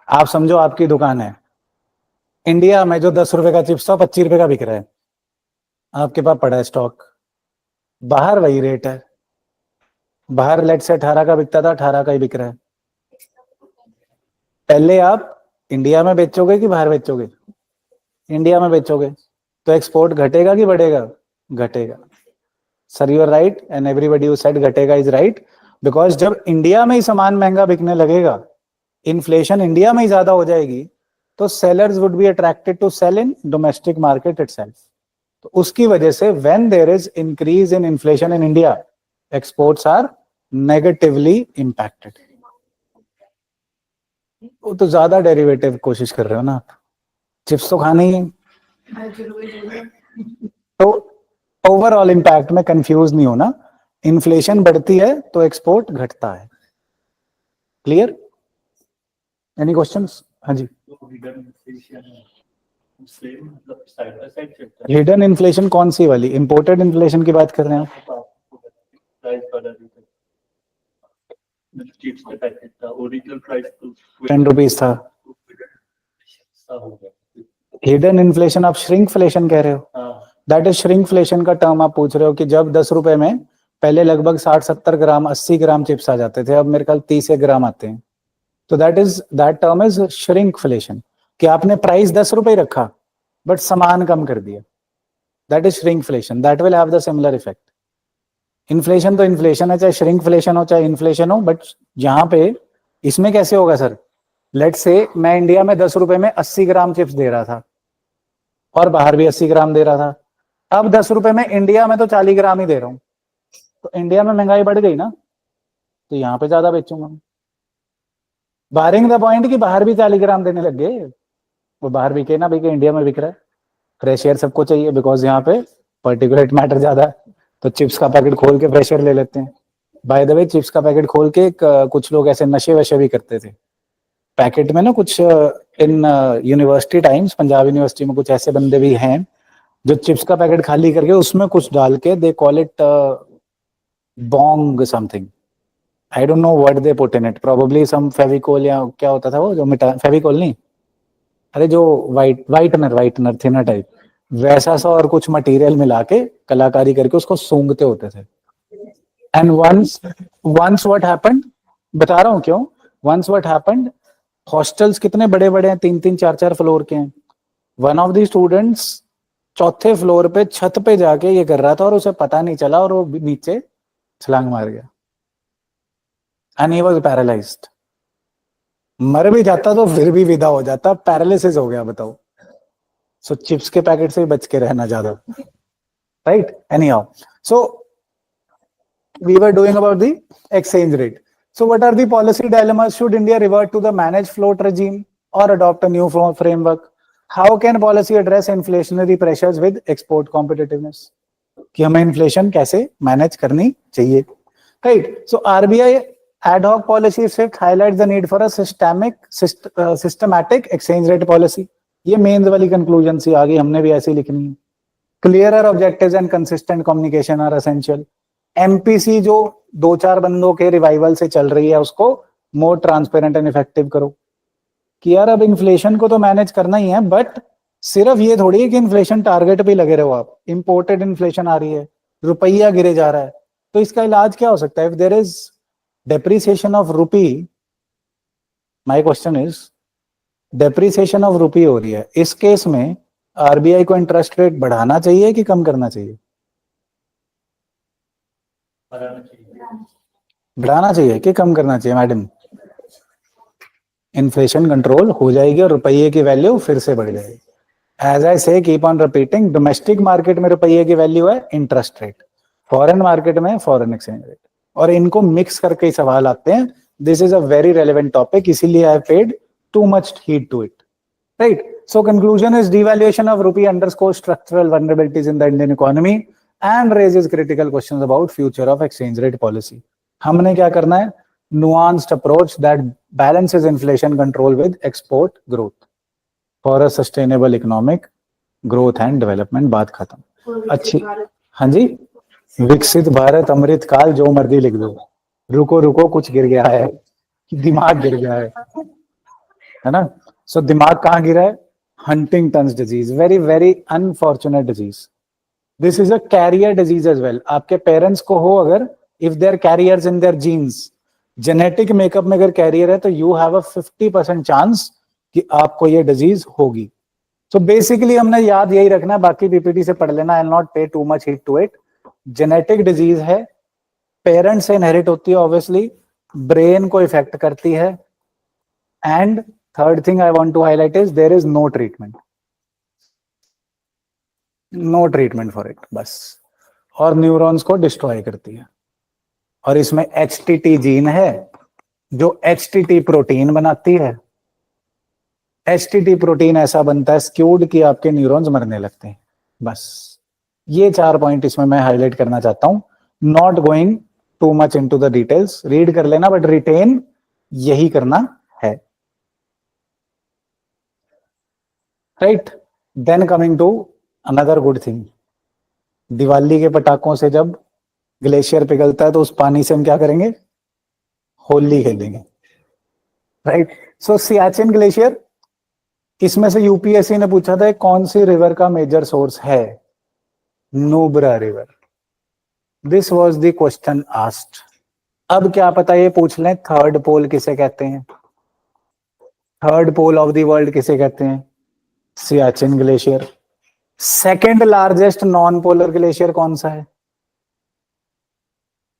आप समझो आपकी दुकान है इंडिया में, जो 10 रुपए का चिप्स था 25 रुपए का बिक रहा है, आपके पास पड़ा है स्टॉक. बाहर वही रेट है, बाहर लेट से 18 का बिकता था, 18 का ही बिक रहा है. पहले आप इंडिया में बेचोगे कि बाहर बेचोगे? इंडिया में बेचोगे, तो एक्सपोर्ट घटेगा कि बढ़ेगा? घटेगा. Sir you are right, and everybody who said घटेगा इज राइट, बिकॉज जब इंडिया में ही सामान महंगा बिकने लगेगा, इन्फ्लेशन इंडिया में ही ज्यादा हो जाएगी, तो sellers would be attracted to sell in domestic market itself. तो उसकी वजह से when there is increase in inflation in India, exports are negatively impacted. वो तो ज्यादा डेरिवेटिव कोशिश कर रहे हो ना आप, चिप्स तो खाने ही है. तो ओवरऑल इंपैक्ट में कंफ्यूज नहीं होना. इन्फ्लेशन बढ़ती है तो एक्सपोर्ट घटता है. क्लियर? Any questions? हाँ जी. हिडन इन्फ्लेशन कौन सी वाली? इंपोर्टेड इन्फ्लेशन की बात कर रहे हैं आप? चिप्स का पैकेट था, ओरिजिनल प्राइस 10 रुपीज था. हिडन इन्फ्लेशन आप श्रिंकफ्लेशन कह रहे हो? दैट इज श्रिंकफ्लेशन का टर्म आप पूछ रहे हो कि जब 10 रुपए में पहले लगभग 60-70 ग्राम, 80 ग्राम चिप्स आ जाते थे, अब मेरे ख्याल 30 ग्राम आते हैं. तो दैट टर्म इज श्रिंकफ्लेशन, कि आपने प्राइस 10 रुपए रखा बट सामान कम कर दिया. That is shrinkflation. That will have the similar effect. Inflation तो इन्फ्लेशन है, चाहे श्रिंकफ्लेशन हो चाहे इन्फ्लेशन हो, बट यहाँ पे इसमें कैसे होगा सर? लेट्स से मैं इंडिया में 10 रुपए में 80 ग्राम चिप्स दे रहा था और बाहर भी 80 ग्राम दे रहा था. अब 10 रुपए में इंडिया में तो 40 ग्राम ही दे रहा हूं, तो इंडिया में महंगाई बढ़ गई ना, तो यहाँ पे ज्यादा बेचूंगा. बारिंग द पॉइंट कि बाहर भी 40 ग्राम देने लग गए. वो बाहर बिके ना बिके, इंडिया में बिक रहा है. फ्रेश एयर सबको चाहिए बिकॉज यहाँ पे पार्टिकुलेट मैटर ज्यादा है, तो चिप्स का पैकेट खोल के फ्रेश एयर ले लेते हैं. बाय द वे, चिप्स का पैकेट खोल के कुछ लोग ऐसे नशे वशे भी करते थे पैकेट में ना. कुछ in university times, Punjab university में कुछ ऐसे बंदे भी हैं जो चिप्स का पैकेट खाली करके उसमें कुछ डाल के, they call it bong something, I don't know what they put in it, probably some Fevicol या क्या होता था वो, जो मिटा, फेविकोल नहीं, अरे जो वाइटनर थिनर टाइप, वैसा सा और कुछ मटेरियल मिला के कलाकारी करके उसको सूंघते होते थे. एंड वंस व्हाट हैपेंड, बता रहा हूं क्यों, वंस व्हाट हैपेंड, हॉस्टल्स कितने बड़े बड़े हैं, 3-3 4-4 फ्लोर के हैं, वन ऑफ द स्टूडेंट्स चौथे फ्लोर पे छत पे जाके ये कर रहा था और उसे पता नहीं चला और वो नीचे छलांग मार गया एंड ही वाज पैरालाइज्ड। मर भी जाता तो फिर भी विदा हो जाता, पैरालिसिस हो गया बताओ। सो चिप्स के पैकेट से ही बच के रहना ज्यादा, right? Anyhow, so we were doing about the exchange rate. So what are the policy dilemmas? Should India revert to the managed float regime or adopt a new framework? How can policy address inflationary pressures with export competitiveness? कि हमें inflation कैसे manage करनी चाहिए, right? So RBI ad hoc policy shift highlights the need for a systematic exchange rate policy. ये mains वाली conclusion सी आ गई, हमने भी ऐसे लिखनी है। Clearer objectives and consistent communication are essential. MPC जो 2-4 बंदों के रिवाइवल से चल रही है उसको मोर ट्रांसपेरेंट एंड इफेक्टिव करो कि यार अब इन्फ्लेशन को तो मैनेज करना ही है, बट सिर्फ ये थोड़ी है कि इन्फ्लेशन टारगेट पे लगे रहो आप। इंपोर्टेड इन्फ्लेशन आ रही है, रुपया गिरे जा रहा है, तो इसका इलाज क्या हो सकता है? If there is depreciation of rupee, my question is depreciation of rupee हो रही है, इस केस में आरबीआई को इंटरेस्ट रेट बढ़ाना चाहिए कि कम करना चाहिए? बढ़ाना चाहिए कि कम करना चाहिए मैडम? इन्फ्लेशन कंट्रोल हो जाएगी और रुपये की वैल्यू फिर से बढ़ जाएगी। As I say keep on repeating, domestic market में रुपये की वैल्यू है इंटरेस्ट रेट, फॉरेन मार्केट में फॉरेन एक्सचेंज रेट, और इनको मिक्स करके ही सवाल आते हैं। This is a very relevant topic, इसीलिए I paid too much heat to it, right? So conclusion is devaluation of rupee underscores structural vulnerabilities in the Indian economy and raises critical questions about future of exchange rate policy. हमने क्या करना है? Nuanced approach that balances inflation control with export growth for a sustainable economic growth and development. बात खत्म। अच्छी, हाँ जी, विकसित भारत अमृत काल जो मर्जी लिख दो, रुको रुको कुछ गिर गया है, दिमाग गिर गया है ना? सो दिमाग कहाँ गिरा है? Huntington's disease, very very unfortunate disease. This is a carrier disease as well. आपके पेरेंट्स को हो अगर, if there carriers in their genes, genetic makeup में अगर कैरियर है तो यू हैव अ 50% चांस कि आपको ये डिजीज होगी। सो बेसिकली हमने याद यही रखना है, बाकी पीपीटी से पढ़ लेना, I will not pay too much heat to it. Genetic disease है, पेरेंट्स से इनहेरिट होती है, ऑब्वियसली ब्रेन को इफेक्ट करती है, and third thing I want to highlight is there is no treatment for it, बस। और न्यूरॉन्स को डिस्ट्रॉय करती है, और इसमें HTT जीन है जो HTT प्रोटीन बनाती है। HTT प्रोटीन ऐसा बनता है स्क्यूड कि आपके न्यूरॉन्स मरने लगते हैं। बस ये 4 पॉइंट इसमें मैं हाईलाइट करना चाहता हूं, not going too much into the details, read कर लेना, बट रिटेन यही करना है, right? Then coming to another good thing, Diwali के पटाखों से जब ग्लेशियर पिघलता है तो उस पानी से हम क्या करेंगे? होली खेलेंगे, राइट? सो सियाचिन ग्लेशियर, इसमें से यूपीएससी ने पूछा था कौन सी रिवर का मेजर सोर्स है? Nubra river. This was the question asked. अब क्या पता ये पूछ लें थर्ड पोल किसे कहते हैं? Third pole of the world किसे कहते हैं? Siachen glacier. Second largest non polar glacier कौन सा है?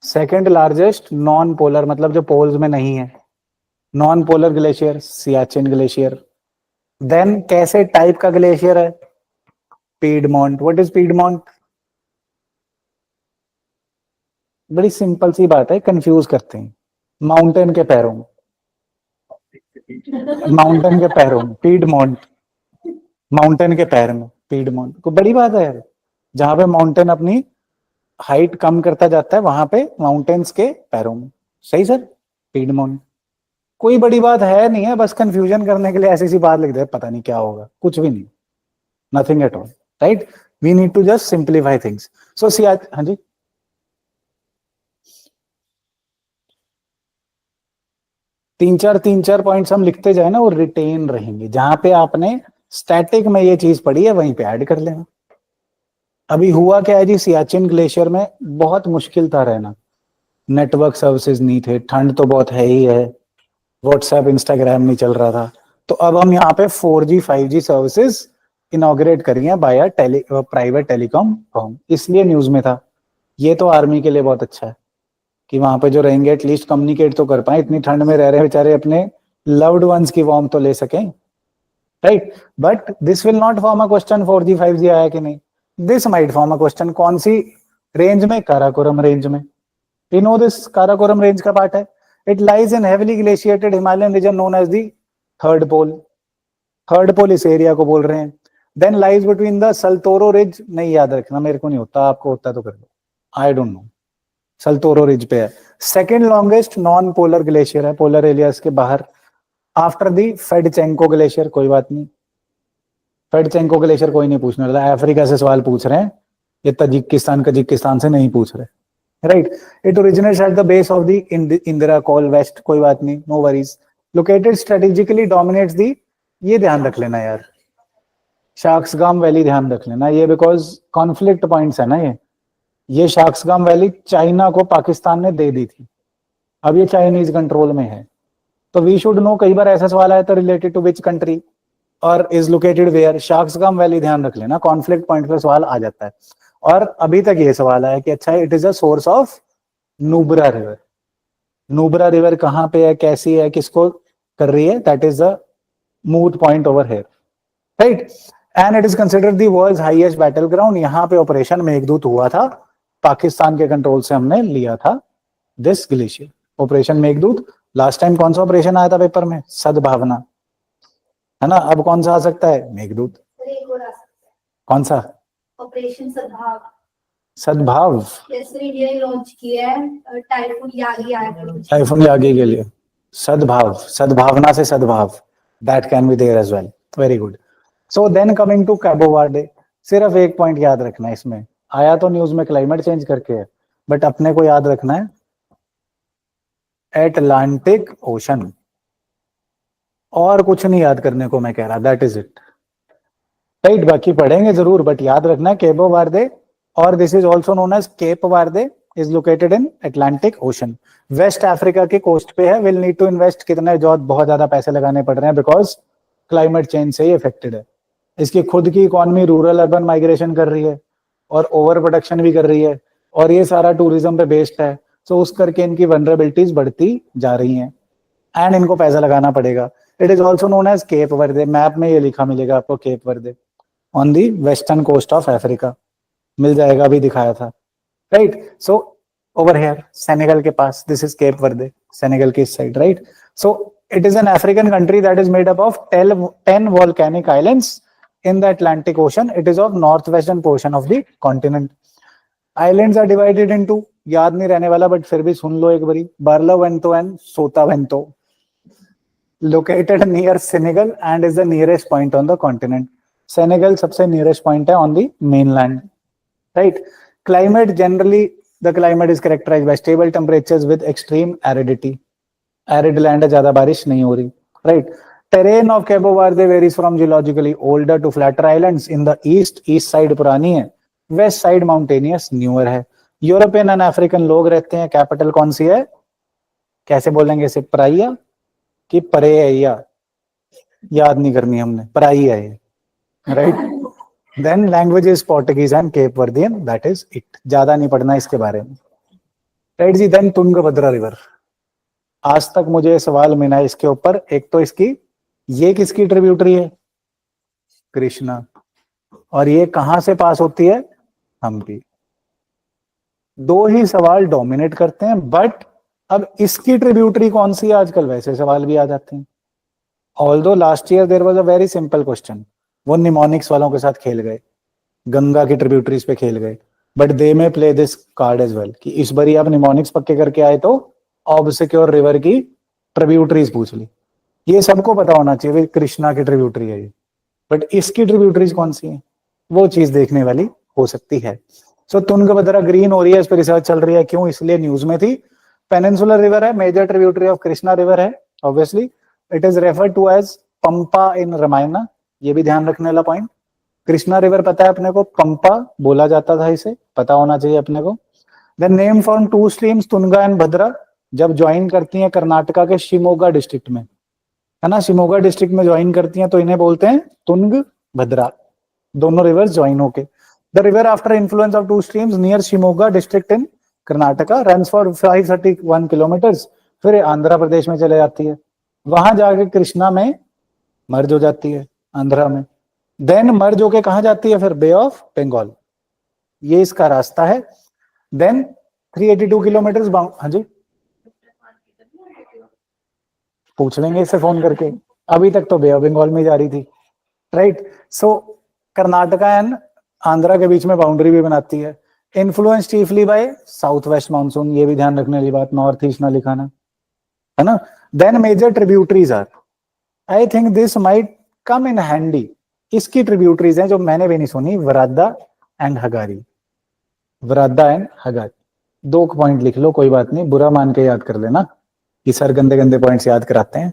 सेकेंड लार्जेस्ट नॉन पोलर मतलब जो पोल्स में नहीं है, non polar glacier Siachen glacier. Then कैसे टाइप का ग्लेशियर है? पीडमोंट। What is piedmont? बड़ी सिंपल सी बात है, कंफ्यूज करते हैं। माउंटेन के पैरों में, माउंटेन के पैरों में पीडमोंट, माउंटेन के पैर में पीडमोंट। को बड़ी बात है यार, जहां पे माउंटेन अपनी हाइट कम करता जाता है वहां पे माउंटेन्स के पैरों में। सही सर, पीडमोंट। कोई बड़ी बात है नहीं है, बस कंफ्यूजन करने के लिए ऐसी सी बात लिख दे, पता नहीं क्या होगा, कुछ भी नहीं, nothing at all, right? We need to just simplify things. So हाँ जी, तीन चार पॉइंट्स हम लिखते जाए ना, वो रिटेन रहेंगे। जहां पे आपने स्टैटिक में ये चीज पढ़ी है वहीं पे ऐड कर लेना। अभी हुआ क्या है जी, सियाचिन ग्लेशियर में बहुत मुश्किल था रहना, नेटवर्क सर्विसेज नहीं थे, ठंड तो बहुत है ही है, व्हाट्सएप इंस्टाग्राम नहीं चल रहा था, तो अब हम यहाँ पे 4G 5G सर्विसेज इनॉग्रेट करी है बाय प्राइवेट टेलीकॉम फर्म, इसलिए न्यूज में था। ये तो आर्मी के लिए बहुत अच्छा है कि वहां पे जो रहेंगे एटलीस्ट कम्युनिकेट तो कर पाए, इतनी ठंड में रह रहे हैं बेचारे, अपने लव्ड वंस की वार्म तो ले सकें, right. But this will not form a question 4G 5G आया कि नहीं, this might form a question. कौन सी रेंज में? काराकोरम रेंज में। You know this Karakoram range का पार्ट है। It lies in heavily glaciated Himalayan region known as the third pole. Third pole इस एरिया को बोल रहे हैं। Then lies between the Saltoro ridge, नहीं याद रखना, मेरे को नहीं होता, आपको होता तो कर लो, आई डोंट नो। सल्तोरो रिज पे है। Second longest non polar glacier है पोलर एरियाज के बाहर, आफ्टर दी फेडचेंको ग्लेशियर। कोई बात नहीं, फेडचेंको ग्लेशियर कोई नहीं पूछने वाला, अफ्रीका से सवाल पूछ रहे हैं, ये तजिकिस्तान कजिकिस्तान से नहीं पूछ रहे, right. It originates at the base of the Indira col west, कोई बात नहीं, no worries. Located strategically dominates the, ये ध्यान रख लेना यार, शाक्सगाम वैली ध्यान रख लेना ये, बिकॉज कॉन्फ्लिक्ट पॉइंट्स है ना ये शाक्सगाम वैली चाइना को पाकिस्तान ने दे दी थी, अब ये चाइनीज कंट्रोल में है, तो वी शुड नो। कई बार ऐसा सवाल आया था रिलेटेड टू विच कंट्री और इज लोकेटेड वेयर, शाक्सगाम वैली ध्यान रख लेना, कॉन्फ्लिक्ट पॉइंट पर सवाल आ जाता है। और अभी तक ये सवाल आया कि अच्छा it is a source of Nubra river. Nubra river कहाँ पे है, कैसी है, किसको कर रही है, that is the moot point over here, right. And it is considered the world's highest battle ground. यहाँ पे ऑपरेशन मेघदूत हुआ था, पाकिस्तान के कंट्रोल से हमने लिया था this glacier, operation Meghdoot. Last time कौन सा ऑपरेशन आया था पेपर में? सद्भावना, है ना। अब कौन सा आ सकता है? मेघदूत। एक और आ सकता है, कौन सा? ऑपरेशन सद्भाव। सद्भाव, इंडिया ने लॉन्च किया है, टाइफून यागी आया था कुछ। टाइफून यागी के लिए सद्भाव, सद्भावना से सद्भाव, that can be there as well, very good. So then coming to Cabo Verde, सिर्फ एक पॉइंट याद रखना है इसमें, आया तो न्यूज में क्लाइमेट चेंज करके है, बट अपने को याद रखना है एटलांटिक ओशन, और कुछ नहीं याद करने को मैं कह रहा, दैट इज इट, राइट। बाकी पढ़ेंगे जरूर, बट याद रखना है केबो वार्दे, और this is also known as Cape Verde, is located in Atlantic Ocean, West Africa के कोस्ट पे है। विल नीड टू इन्वेस्ट कितने, बहुत ज्यादा पैसे लगाने पड़ रहे हैं, बिकॉज क्लाइमेट चेंज से ही इफेक्टेड है। इसकी खुद की इकोनॉमी रूरल अर्बन माइग्रेशन कर रही है और ओवर प्रोडक्शन भी कर रही है, और ये सारा टूरिज्म पे बेस्ड है, तो उस करके इनकी वनरेबिलिटीज बढ़ती जा रही हैं, एंड इनको पैसा लगाना पड़ेगा। It is also known as Cape Verde, map में ये लिखा मिलेगा आपको, Cape Verde on the western coast of Africa, मिल जाएगा, अभी दिखाया था, right. So over here Senegal के पास, this is Cape Verde, Senegal की इस side, right. So it is an African country that is made up of 10 volcanic islands in the Atlantic Ocean. It is of northwestern portion of the continent. Islands are divided into, याद नहीं रहने वाला but फिर भी सुन लो एक बारी, बार्लोवेंतो and सोतावेंतो, located near Senegal and is the nearest point on the continent. Senegal सबसे nearest point है on the mainland, right? Climate generally, the climate is characterized by stable temperatures with extreme aridity. Arid land है, ज्यादा बारिश नहीं हो रही, right? Terrain of Cabo Verde varies from geologically older to flatter islands. In the east side पुरानी है, west side mountainous newer है। European and African लोग रहते हैं। कैपिटल कौन सी है, कैसे बोलेंगे इसे, प्राइया कि परे है, या याद नहीं करनी हमने, प्राइया है, right. Then language is Portuguese and Cape Verdean, that is it, ज्यादा नहीं पढ़ना इसके बारे में, राइट जी। देन तुंगभद्रा रिवर, आज तक मुझे सवाल मिला है इसके ऊपर, एक तो इसकी, ये किसकी ट्रिब्यूटरी है, कृष्णा, और ये कहां से पास होती है, हम्पी। दो ही सवाल डोमिनेट करते हैं, बट अब इसकी ट्रिब्यूटरी कौन सी है, आजकल वैसे सवाल भी आ जाते हैं। Although last year there was a very simple question, वो निमोनिक्स वालों के साथ खेल गए, गंगा की ट्रिब्यूटरीज पे खेल गए, but they may play this card as well कि इस बार आप निमोनिक्स पक्के करके आए तो ऑब्सिक्योर रिवर की ट्रिब्यूटरीज पूछ ली। ये सबको पता होना चाहिए कृष्णा की ट्रिब्यूटरी है ये, बट इसकी ट्रिब्यूटरीज कौन सी है, वो चीज देखने वाली हो सकती है। सो तुंगभद्रा ग्रीन हो रही है, इस पर रिसर्च चल रही है, क्यों, इसलिए न्यूज में थी। पेनिनसुलर रिवर है, major tributary of Krishna river है, obviously. It is referred to as Pampa in Ramayana, ये भी ध्यान रखने वाला पॉइंट। कृष्णा रिवर पता है अपने को, पंपा बोला जाता था, इसे पता होना चाहिए अपने को। Then name from two streams Tunga and Bhadra, जब ज्वाइन करती हैं कर्नाटका के शिमोगा डिस्ट्रिक्ट में, है ना, शिमोगा डिस्ट्रिक्ट में ज्वाइन करती हैं, तो इन्हें बोलते हैं तुंग भद्रा, दोनों रिवर्स ज्वाइन होके। The river after influence of two streams near Shimoga district in Karnataka runs for 531 kilometres, फिर आंध्र प्रदेश में चले जाती है, वहां जाके कृष्णा में मर्ज हो जाती है, आंध्रा में, देन मर्ज होके कहां जाती है फिर, बे ऑफ बंगाल, ये इसका रास्ता है। देन 382 किलोमीटर, हाँ जी पूछ लेंगे इससे फोन करके, अभी तक तो बे ऑफ बंगाल में जा रही थी, right. So Karnataka and Andhra के बीच में बाउंड्री भी बनाती है, influence chiefly by south west monsoon, ये भी ध्यान रखने वाली बात, नॉर्थ ईस्ट ना लिखाना, है ना। Then major tributaries are, I think this might come in handy, इसकी ट्रिब्यूटरीज हैं जो मैंने भी नहीं सुनी, Varada and Hagari, Varada and Hagari, 2 point लिख लो, कोई बात नहीं, बुरा मान के याद कर लेना कि सर गंदे गंदे पॉइंट्स याद कराते हैं,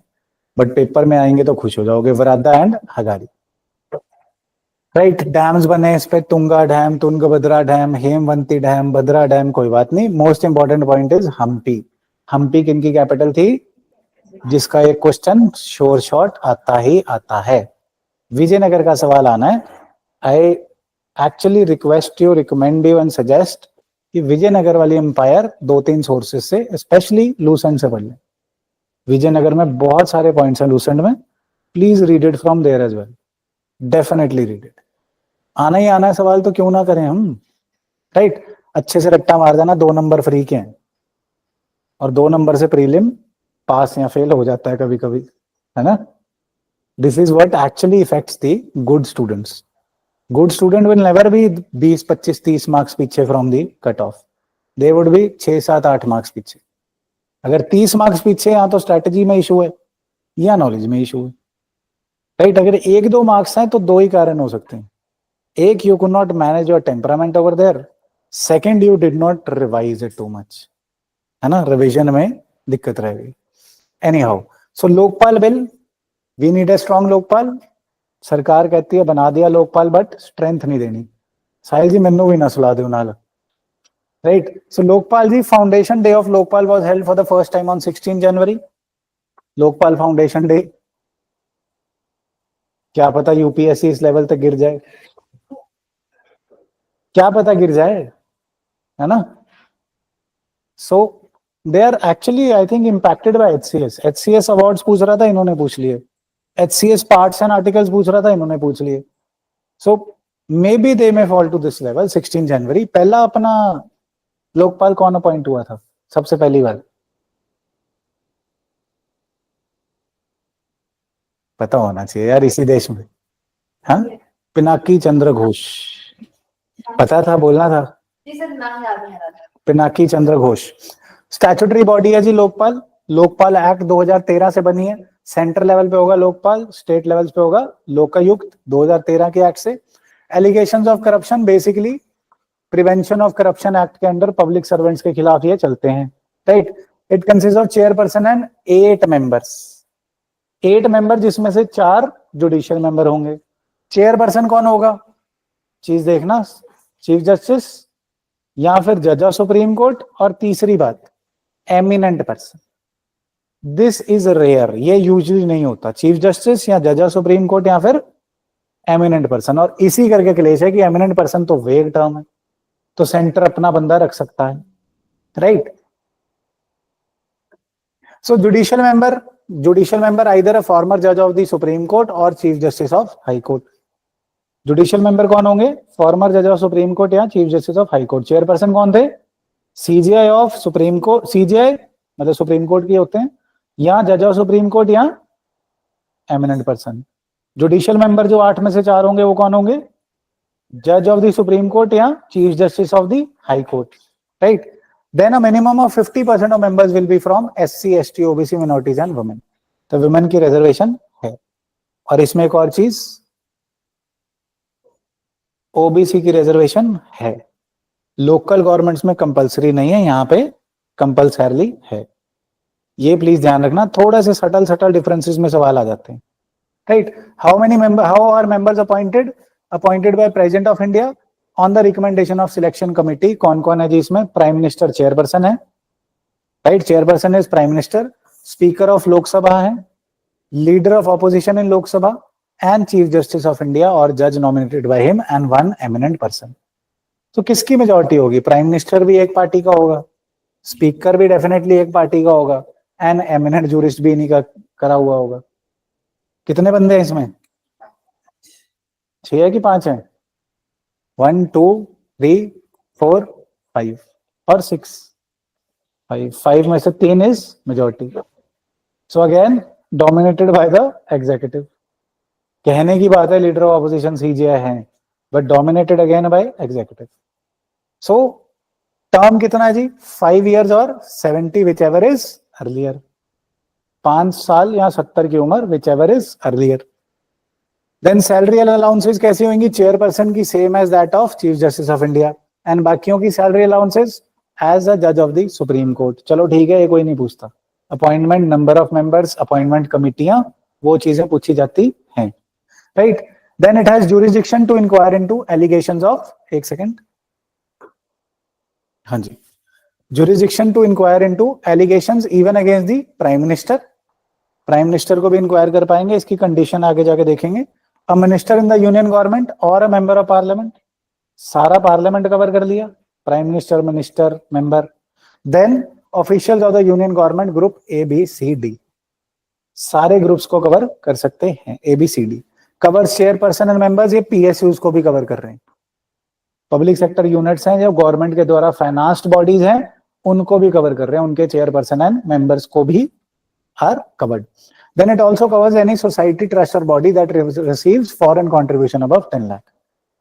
बट पेपर में आएंगे तो खुश हो जाओगे, Varada and Hagari, right. Dams बने इस पे, Tunga dam, Tungabhadra dam, Hemavathi dam, Bhadra dam, कोई बात नहीं, most important point is Hampi. Hampi किनकी कैपिटल थी, जिसका एक क्वेश्चन श्योर शॉट आता ही आता है, विजयनगर का सवाल आना है। I actually request you, recommend you and suggest कि विजयनगर वाली एम्पायर 2-3 सोर्सेज से, स्पेशली लूसेंट से पढ़ लें, विजयनगर में बहुत सारे पॉइंट्स हैं लूसेंट में, please read it from there as well, definitely read it, आना ही आना है सवाल, तो क्यों ना करें हम, राइट। अच्छे से रट्टा मार देना, 2 नंबर फ्री के हैं, और 2 नंबर से प्रीलिम पास या फेल हो जाता है कभी कभी, है ना। This is what actually affects the good students, good student will never be 20, 25, 30 marks पीछे from the cut off, they would be 6, 7, 8 marks पीछे। अगर 30 मार्क्स पीछे या तो स्ट्रेटेजी में इशू है या नॉलेज में इशू है, राइट। अगर 1-2 मार्क्स हैं तो 2 ही कारण हो सकते हैं, एक, you could not manage your temperament over there, second, you did not revise it too much, है ना, रिवीजन में दिक्कत रह गई। Anyhow, so Lokpal bill, we need a strong Lokpal, सरकार कहती है बना दिया लोकपाल, बट स्ट्रेंथ नहीं देनी, साहिल जी मैनू भी ना सुला दो नाल, right. So Lokpal ji, foundation day of Lokpal was held for the first time on 16 January, Lokpal foundation day, क्या पता यूपीएससी इस लेवल तक गिर जाए, क्या पता गिर जाए, है ना। So they are actually I think impacted by HCS, HCS awards पूछ रहा था, इन्होंने पूछ लिए, एचसीएस पार्ट्स एंड आर्टिकल्स पूछ रहा था, इन्होंने पूछ लिए। So maybe they may fall to this level 16 जनवरी। पहला अपना लोकपाल कौन अपॉइंट हुआ था सबसे पहली बार, पता होना चाहिए यार इसी देश में, हाँ, पिनाकी चंद्र घोष, पता था, बोलना था, जी सर, नाम याद नहीं आ रहा था। पिनाकी चंद्र घोष। स्टैट्यूटरी बॉडी है जी लोकपाल, लोकपाल एक्ट 2013 से बनी है, सेंटर लेवल पे होगा लोकपाल, स्टेट लेवल पे होगा लोकायुक्त 2013 के एक्ट से। Allegations of corruption, basically prevention of corruption act के अंडर पब्लिक सर्वेंट्स के खिलाफ ये चलते हैं, right. It consist of chairperson and 8 members, 8 member जिसमें से 4 जुडिशियल मेंबर होंगे। चेयरपर्सन कौन होगा, चीज देखना, चीफ जस्टिस या फिर जज ऑफ सुप्रीम कोर्ट, और तीसरी बात eminent person, this is rare, ये यूजुअली नहीं होता, चीफ जस्टिस या जज ऑफ सुप्रीम कोर्ट या फिर एमिनेंट पर्सन। और इसी करके क्लेश है कि एमिनेंट पर्सन तो वेग टर्म है, तो सेंटर अपना बंदा रख सकता है, right. So judicial member either a former जज ऑफ द सुप्रीम कोर्ट और chief justice of high court. Judicial member कौन होंगे, फॉर्मर जज ऑफ सुप्रीम कोर्ट या chief justice of high court. Chairperson कौन थे, CGI of supreme court, CGI मतलब supreme court के होते हैं, या जज ऑफ सुप्रीम कोर्ट या एमिनेंट पर्सन। जुडिशियल मेंबर जो 8 में से 4 होंगे वो कौन होंगे, जज ऑफ द सुप्रीम कोर्ट या chief justice of the high court, right. Then a minimum of 50% of members will be from SC, ST, OBC, minorities and women, तो वुमेन की रिजर्वेशन है। और इसमें एक और चीज, ओबीसी की रिजर्वेशन है, लोकल गवर्नमेंट्स में कंपलसरी नहीं है, यहाँ पे कंपलसरली है, ये प्लीज ध्यान रखना, थोड़ा से सटल डिफरेंसेस में सवाल आ जाते हैं, right. How are members appointed by president of India on the recommendation of selection committee. कौन कौन है जी इसमें, प्राइम मिनिस्टर चेयरपर्सन है, right, chairperson is prime minister, speaker of Lok Sabha है, leader of opposition in Lok Sabha and Chief Justice of India or judge nominated by him and one eminent person. तो किसकी majority होगी? प्राइम मिनिस्टर भी एक party का होगा, speaker भी डेफिनेटली एक पार्टी का होगा, एंड एमिनेंट जूरिस्ट भी इन्हीं का करा हुआ होगा. कितने बंदे हैं इसमें? 6 है कि 5 है? 1 2 3 4 5 और 6. 5 में से 3 is majority. So again dominated by the executive. कहने की बात है लीडर ऑफ ऑपोजिशन सीजेआई है, but dominated again by executive. So term कितना है जी? 5 years और 70 विच एवर इज अर्लियर. 5 साल या 70 की उम्र whichever is earlier. Then salary allowances कैसी होंगी? चेयरपर्सन की same as that of chief justice of India, and बाकियों की सैलरी अलाउंसेस एज अ जज ऑफ द सुप्रीम कोर्ट. चलो ठीक है, ये कोई नहीं पूछता. Appointment, number of members, appointment कमिटियां, वो चीजें पूछी जाती हैं, right. Then it has jurisdiction to inquire into allegations of, एक सेकेंड, हाँ जी, jurisdiction to inquire into allegations even against the prime minister. Prime minister को भी इंक्वायर कर पाएंगे, इसकी कंडीशन आगे जाके देखेंगे. A minister in the union government और अ मेंबर ऑफ पार्लियामेंट. सारा पार्लियामेंट कवर कर लिया, prime minister, minister, member. Then officials of the union government group ABCD, सारे ग्रुप्स को कवर कर सकते हैं. ABCD covers chairperson and members. ये PSUs को भी कवर कर रहे हैं. पब्लिक सेक्टर यूनिट्स हैं जो गवर्नमेंट के द्वारा फाइनेंस्ड बॉडीज हैं, उनको भी कवर कर रहे हैं, उनके चेयरपर्सन एंड मेंबर्स को भी are covered. Then it also covers any society, trust or body that receives foreign contribution above 10 lakh.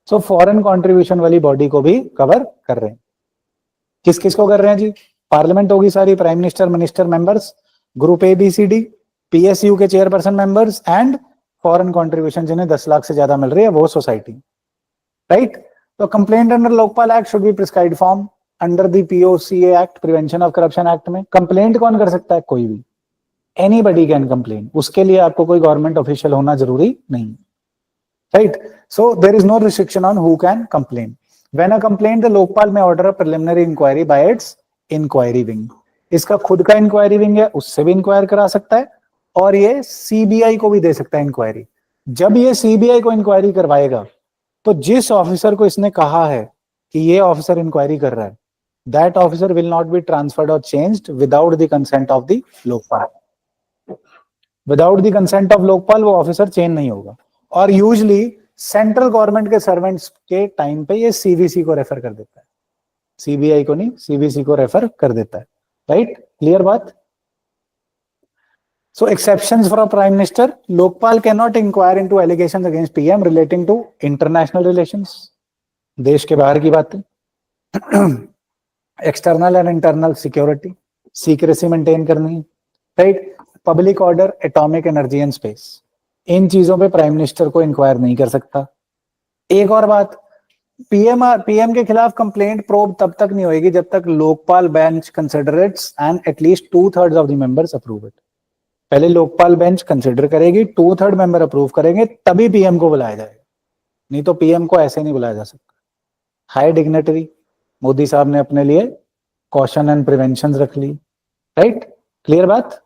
So foreign contribution वाली बॉडी को भी कवर कर रहे हैं. किस किस को कर रहे हैं जी? पार्लियामेंट होगी सारी, prime minister, minister, members, group ABCD, PSU के chairperson, members, and foreign contribution जिन्हें 10 लाख से ज्यादा मिल रही है वो सोसाइटी, राइट. तो complaint under Lokpal act should be prescribed form under the POCA act, prevention of corruption act में. कंप्लेंट कौन कर सकता है? कोई भी, एनीबडी कैन कंप्लेन. उसके लिए आपको कोई गवर्नमेंट ऑफिशियल होना जरूरी नहीं, right. So there is no restriction on who can complain. When a complaint, the Lokpal may order a preliminary inquiry by its inquiry wing. इसका खुद का इंक्वायरी विंग है, उससे भी इंक्वायर करा सकता है, और ये CBI को भी दे सकता है इंक्वायरी. जब ये CBI को इंक्वायरी करवाएगा तो जिस ऑफिसर को इसने कहा है कि ये ऑफिसर इंक्वायरी कर रहा है, that officer will not be transferred और changed without the consent of the Lokpal. Without the consent of Lokpal वो ऑफिसर चेंज नहीं होगा. और यूजली सेंट्रल गवर्नमेंट के सर्वेंट्स के टाइम पे ये CVC को रेफर कर देता है, CBI को नहीं, CVC को रेफर कर देता है, राइट. क्लियर बात? So exceptions for a prime minister, Lokpal cannot inquire into allegations against PM relating to international relations, देश के बाहर की बातें, external and internal security, secrecy maintain करनी है, right. Public order, atomic energy and space, इन चीजों पे प्राइम मिनिस्टर को इंक्वायर नहीं कर सकता. एक और बात, PM के खिलाफ कंप्लेंट प्रोब तब तक नहीं होगी जब तक Lokpal bench consider it's and at least 2/3 of the members approve it. पहले लोकपाल बेंच कंसिडर करेगी, 2/3 मेंबर अप्रूव करेंगे, तभी PM को बुलाया जाएगा, नहीं तो PM को ऐसे नहीं बुलाया जा सकता. हाई डिग्नेटरी, मोदी साहब ने अपने लिए कॉशन एंड प्रिवेंशन रख ली, राइट. क्लियर बात?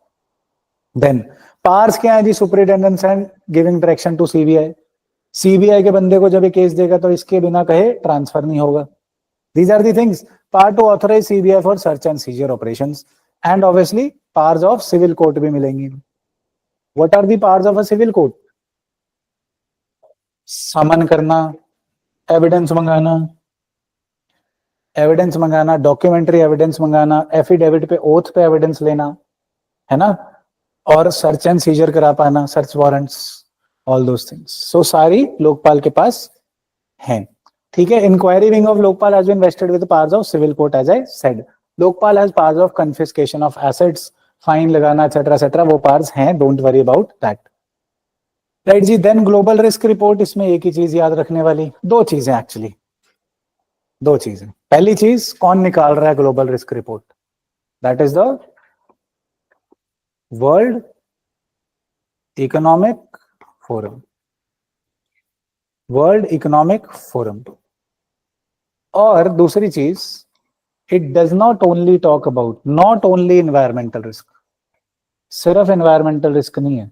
देन पावर्स क्या है जी? Superintendence and giving direction to CBI के बंदे को जब ये केस देगा तो इसके बिना कहे ट्रांसफर नहीं होगा. These are the things. Part to authorise CBI for search and seizure operations, and obviously powers of civil court भी मिलेंगी. What are the powers of a civil court? Summon करना, एविडेंस मंगाना, डॉक्यूमेंट्री एविडेंस मंगाना, affidavit पे, oath पे evidence लेना, है ना, और सर्च एंड सीजर करा पाना, search warrants, all those things. So सारी लोकपाल के पास हैं, ठीक है. Inquiry wing of Lokpal has been vested with powers of civil court as I said. Lokpal has powers of confiscation of assets, fine लगाना, एटसेट्रा एटसेट्रा, वो पावर्स हैं, don't worry about that, right जी. देन ग्लोबल रिस्क रिपोर्ट, इसमें एक ही चीज याद रखने वाली, दो चीजें एक्चुअली, दो चीजें. पहली चीज, कौन निकाल रहा है global risk report? That is the world economic forum, world economic forum. और दूसरी चीज, it does not only talk about, not only environmental risk, सिर्फ एनवायरमेंटल रिस्क नहीं है,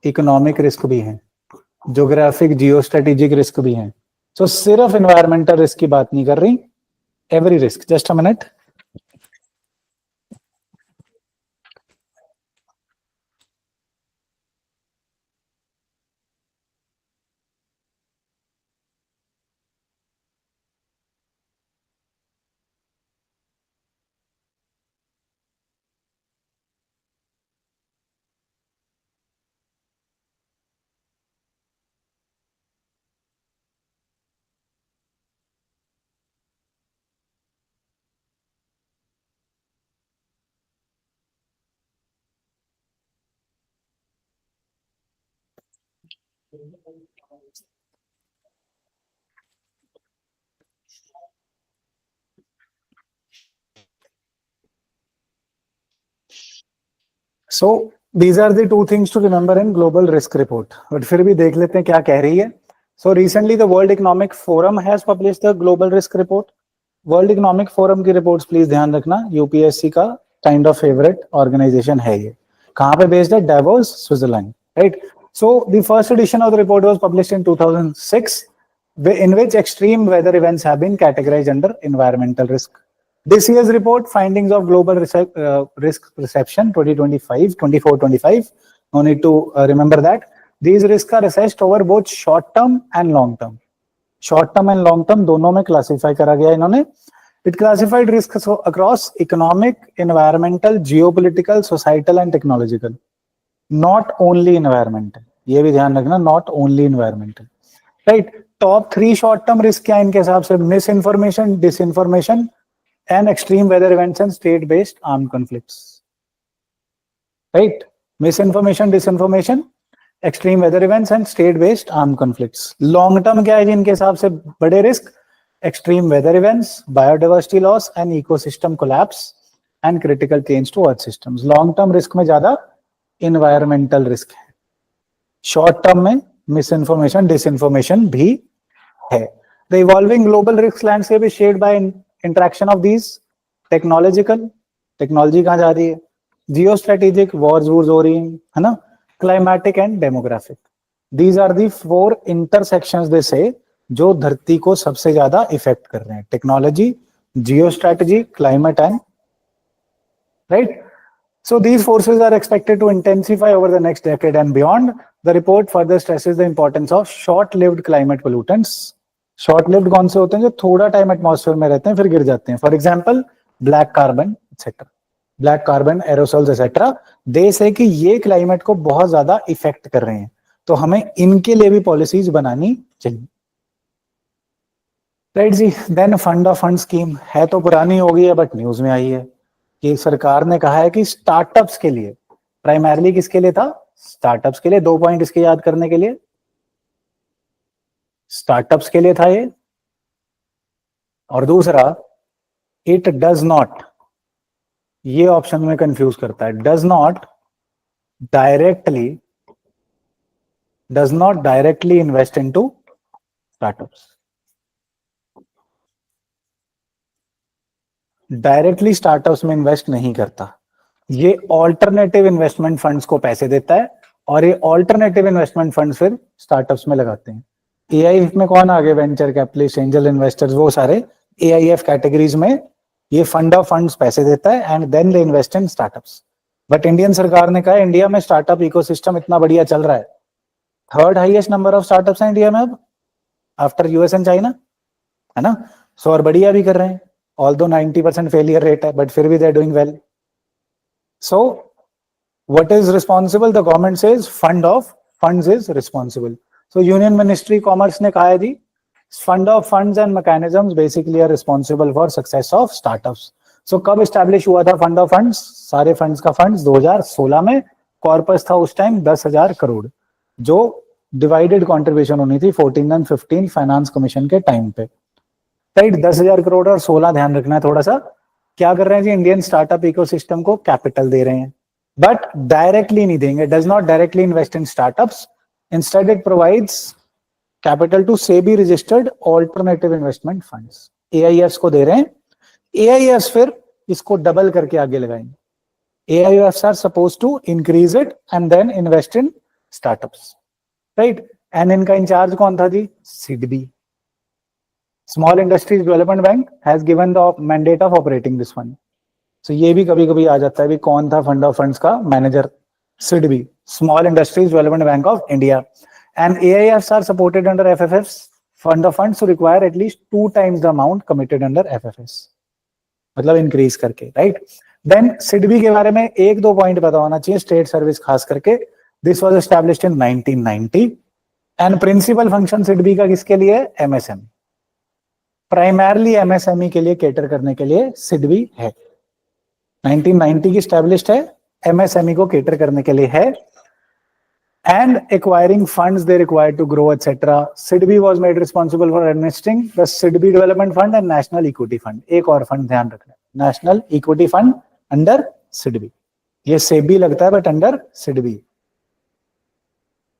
इकोनॉमिक रिस्क भी है. ज्योग्राफिक जियो स्ट्रेटेजिक रिस्क भी हैं. सो सिर्फ इन्वायरमेंटल रिस्क की बात नहीं कर रही, every risk. Just a minute. So these are the two things to remember in global risk report. But फिर भी देख लेते हैं क्या कह रही है. So recently the World Economic Forum has published the global risk report. World Economic Forum की reports please ध्यान रखना, UPSC का kind of favorite organization है ये. कहाँ पे based है? Davos, Switzerland, right? So the first edition of the report was published in 2006, in which extreme weather events have been categorized under environmental risk. This year's report, findings of global risk perception 2025, no need to remember that. These risks are assessed over both short term and long term. Short term and long term दोनों में classify करा गया इन्होंने. It classified risks across economic, environmental, geopolitical, societal and technological. Not only environmental. ये भी ध्यान रखना, not only environmental. Right? Top 3 short term risk क्या इनके हिसाब से? Misinformation, disinformation, and extreme weather events and state-based armed conflicts. Right? Misinformation, disinformation, extreme weather events and state-based armed conflicts. Long term क्या है जिनके हिसाब से बड़े risk? Extreme weather events, biodiversity loss and ecosystem collapse and critical change to earth systems. Long term risk में ज्यादा environmental risk है. Short term में misinformation, disinformation भी है. The evolving global risk landscape is shaped by interaction of these technological, technology कहाँ जा रही है, geostrategic, wars हो रही है ना, climatic and demographic. These are the 4 intersections they say जो धरती को सबसे ज्यादा इफेक्ट कर रहे हैं. Technology, geostrategy, climate and right. So these forces are expected to intensify over the next decade and beyond. The report further stresses the importance of short-lived climate pollutants. Short-lived कौन से होते हैं? जो थोड़ा टाइम एटमॉस्फेयर में रहते हैं फिर गिर जाते हैं. For example black carbon etcetera, black carbon, aerosols etcetera. देश है कि ये क्लाइमेट को बहुत ज्यादा इफेक्ट कर रहे हैं, तो हमें इनके लिए भी पॉलिसीज बनानी चाहिए. राइट जी. Then fund of fund scheme है तो पुरानी हो गई है बट न्यूज में आई है कि सरकार ने कहा है कि स्टार्टअप्स के लिए, प्राइमरली किसके लिए था? स्टार्टअप्स के लिए. 2 पॉइंट इसके याद करने के लिए, स्टार्टअप्स के लिए था ये. और दूसरा, इट डज नॉट, ये ऑप्शन में कंफ्यूज करता है, does not directly invest into startups. Directly startups में इन्वेस्ट नहीं करता, ये ऑल्टरनेटिव इन्वेस्टमेंट फंड्स को पैसे देता है और ये ऑल्टरनेटिव इन्वेस्टमेंट फंड्स फिर स्टार्टअप्स में लगाते हैं. एआईएफ में कौन आगे? वेंचर कैपिटलिस्ट, एंजल इन्वेस्टर्स, वो सारे एआईएफ कैटेगरीज में ये फंड ऑफ फंड्स पैसे देता है and then they invest in startups. But Indian सरकार ने कहा इंडिया में स्टार्टअप इकोसिस्टम इतना बढ़िया चल रहा है, 3rd highest number of startups है इंडिया में अब आफ्टर यूएस एंड चाइना, है ना. सो और बढ़िया भी कर रहे हैं, although 90% failure rate है, but फिर भी they're doing well. So what is responsible? The government says fund of funds is responsible. So Union Ministry Commerce ने कहा है जी, fund of funds and mechanisms basically are responsible for success of startups. So कब establish हुआ था fund of funds? सारे funds का funds 2016 में. Corpus था उस टाइम 10,000 करोड़, जो डिवाइडेड कॉन्ट्रीब्यूशन होनी थी 14 and 15 फाइनेंस कमीशन के टाइम पे. राइट. 10,000 करोड़ और 16 ध्यान रखना है थोड़ा सा. क्या कर रहे हैं जी? इंडियन स्टार्टअप इकोसिस्टम को कैपिटल दे रहे हैं, बट डायरेक्टली नहीं देंगे. Does not directly invest in startups, instead it provides capital to SEBI registered alternative investment funds. AIFs को दे रहे हैं. एआईएफ्स फिर इसको डबल करके आगे लगाएंगे. AIFs are supposed to increase it and then invest in startups. Right. And इनका इंचार्ज कौन था जी? SIDBI, small industries development bank has given the mandate of operating this fund. So ये भी कभी कभी आ जाता है भी कौन था फंड ऑफ फंड्स का manager? SIDBI, small industries development bank of India. And AIFs are supported under FFS fund of funds to require at least 2 times the amount committed under FFS, मतलब इंक्रीज करके, राइट। देन सिडबी के बारे में एक दो point पता होना चाहिए, स्टेट सर्विस खास करके। This was established in 1990 and principal function SIDBI का किसके लिए? MSME, प्राइमरली MSME के लिए केटर करने के लिए सिडबी है। 1990 की स्टैब्लिश्ड है, MSME को केटर करने के लिए है। And acquiring funds they required to grow, etc. SIDBI was made responsible for administering the SIDBI Development Fund and National Equity Fund. एक और फंड ध्यान रखना, national equity fund under SIDBI। ये सेबी लगता है but under SIDBI,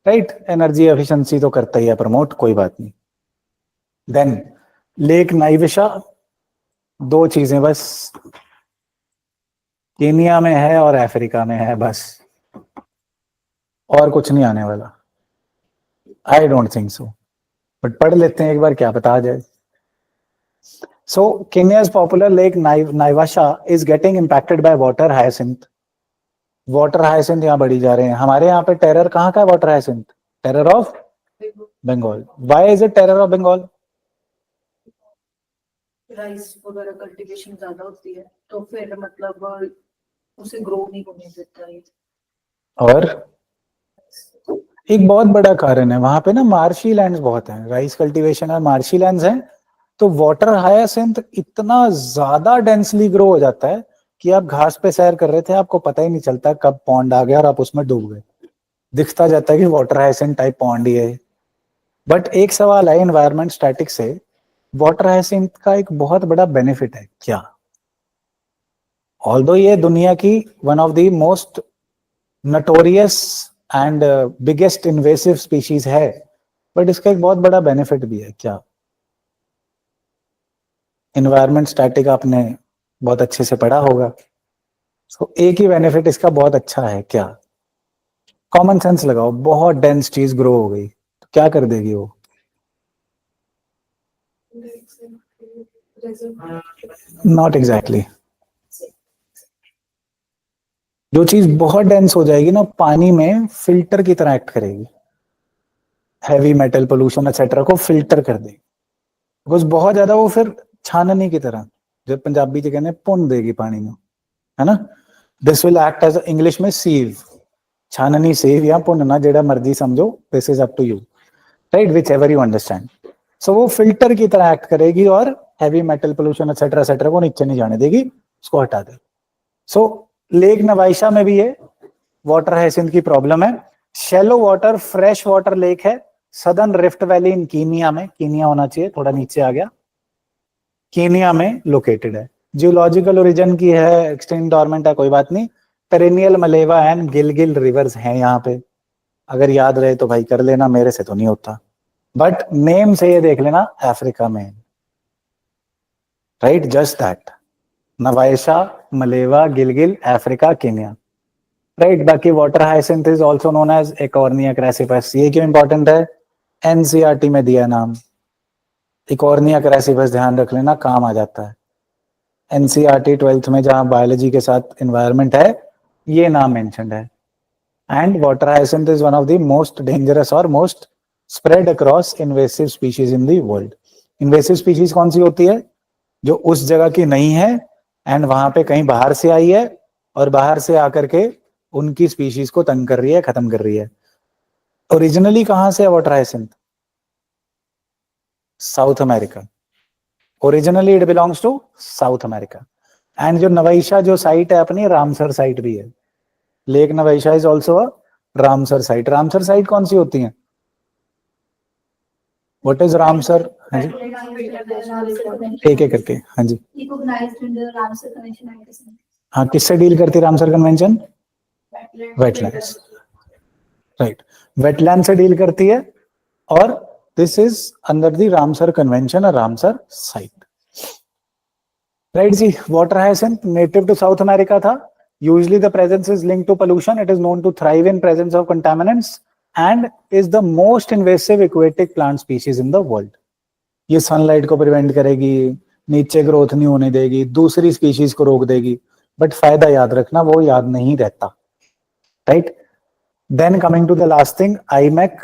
right. Energy efficiency तो करता ही है प्रमोट, कोई बात नहीं। देन लेक नाइविशा, दो चीजें बस, केनिया में है और अफ्रीका में है, बस और कुछ नहीं आने वाला। I don't think so, but पढ़ लेते हैं एक बार, क्या पता आ जाए। So Kenya's popular lake Naivasha is getting impacted by water hyacinth. Water hyacinth यहाँ बढ़ी जा रहे हैं। हमारे यहाँ पे टेरर कहाँ का है? Water hyacinth, terror of Bengal. Why is it terror of Bengal? Rice वगैरह कल्टीवेशन ज्यादा होती है तो फिर मतलब उसे ग्रो नहीं होने देता है। और एक बहुत बड़ा कारण है वहां पे ना, मार्शी लैंड्स बहुत हैं, राइस कल्टीवेशन और मार्शी लैंड्स हैं, तो वाटर हायासिंथ इतना ज्यादा डेंसली ग्रो हो जाता है कि आप घास पे सैर कर रहे थे, आपको पता ही नहीं चलता कब पॉन्ड आ गया और आप उसमें डूब गए। दिखता जाता है कि वाटर हायासिंथ टाइप पॉन्ड ही है। बट एक सवाल है एनवायरमेंट स्टैटिक से, वाटर हायासिंथ का एक बहुत बड़ा बेनिफिट है क्या? ऑल्दो ये दुनिया की one of the most notorious and biggest invasive species है, बट इसका एक बहुत बड़ा बेनिफिट भी है क्या? एनवायरमेंट स्टैटिक आपने बहुत अच्छे से पढ़ा होगा। तो एक ही बेनिफिट इसका बहुत अच्छा है क्या? कॉमन सेंस लगाओ, बहुत डेंस चीज ग्रो हो गई तो क्या कर देगी वो? Not exactly. जो चीज बहुत डेंस हो जाएगी ना, पानी में फिल्टर की तरह एक्ट करेगी, हैवी मेटल पोल्यूशन एक्सेट्रा को फिल्टर कर देगी। बिकॉज बहुत ज्यादा वो फिर छाननी की तरह, जो पंजाबी जी कहते हैं पुन देगी पानी में, है ना। This will act as English में सीव, छाननी सेव या पुनना, जेड़ा मर्जी समझो, this is up to you, right, whichever you understand. So वो फिल्टर की तरह एक्ट करेगी और heavy metal pollution etcetera etcetera को नीचे नहीं जाने देगी, उसको हटा दे। सो लेक नवाइशा में भी ये वाटर हायसिंथ की प्रॉब्लम है। Shallow water fresh water lake है southern Rift Valley in Kenya में, कीनिया होना चाहिए, थोड़ा नीचे आ गया, कीनिया में लोकेटेड है। जियोलॉजिकल ओरिजिन की है, एक्सटिंक्ट डोरमेंट है, कोई बात नहीं। पेरेनियल मलेवा एंड गिलगिल रिवर्स हैं यहाँ पे, अगर याद रहे तो भाई कर लेना, मेरे से तो नहीं होता, बट नेम से ये देख लेना अफ्रीका में, right, just that, Naivasha, Malewa, Gilgil, Africa, Kenya, right. बाकी water hyacinth is also known as Eichhornia crassipes. ये क्यों इंपॉर्टेंट है? एनसीईआरटी में दिया नाम, इकॉर्निया क्रैसिफस, ध्यान रख लेना, काम आ जाता है। एनसीईआरटी 12th में जहां बायोलॉजी के साथ एनवायरनमेंट है, ये नाम मेंशन्ड है। And water hyacinth is one of the most dangerous और most spread across invasive species in the world. Invasive species कौन सी होती है? जो उस जगह की नहीं है एंड वहां पे कहीं बाहर से आई है और बाहर से आकर के उनकी स्पीशीज को तंग कर रही है, खत्म कर रही है। ओरिजिनली कहां से है water hyacinth? South America. Originally it belongs to south America. And जो नवाइशा जो साइट है अपनी, रामसर साइट भी है। Lake Naivasha is also a Ramsar site. Ramsar site कौन सी होती है? What is Ramsar? हाँ जी, एक एक करके, हाँ जी। हाँ, किससे डील करती है Ramsar convention? Wetlands, right, wetland से डील करती है, और this is under the Ramsar convention और रामसर साइट, राइट जी। Water hyacinth native to south America था। Usually the presence is linked to pollution, it is known to thrive in presence of contaminants, and is the most invasive aquatic plant species in the world. ये sunlight को prevent करेगी, नीचे growth नहीं होने देगी, दूसरी species को रोक देगी, बट फायदा याद रखना वो याद नहीं रहता, right? Then coming to the last thing, IMAC,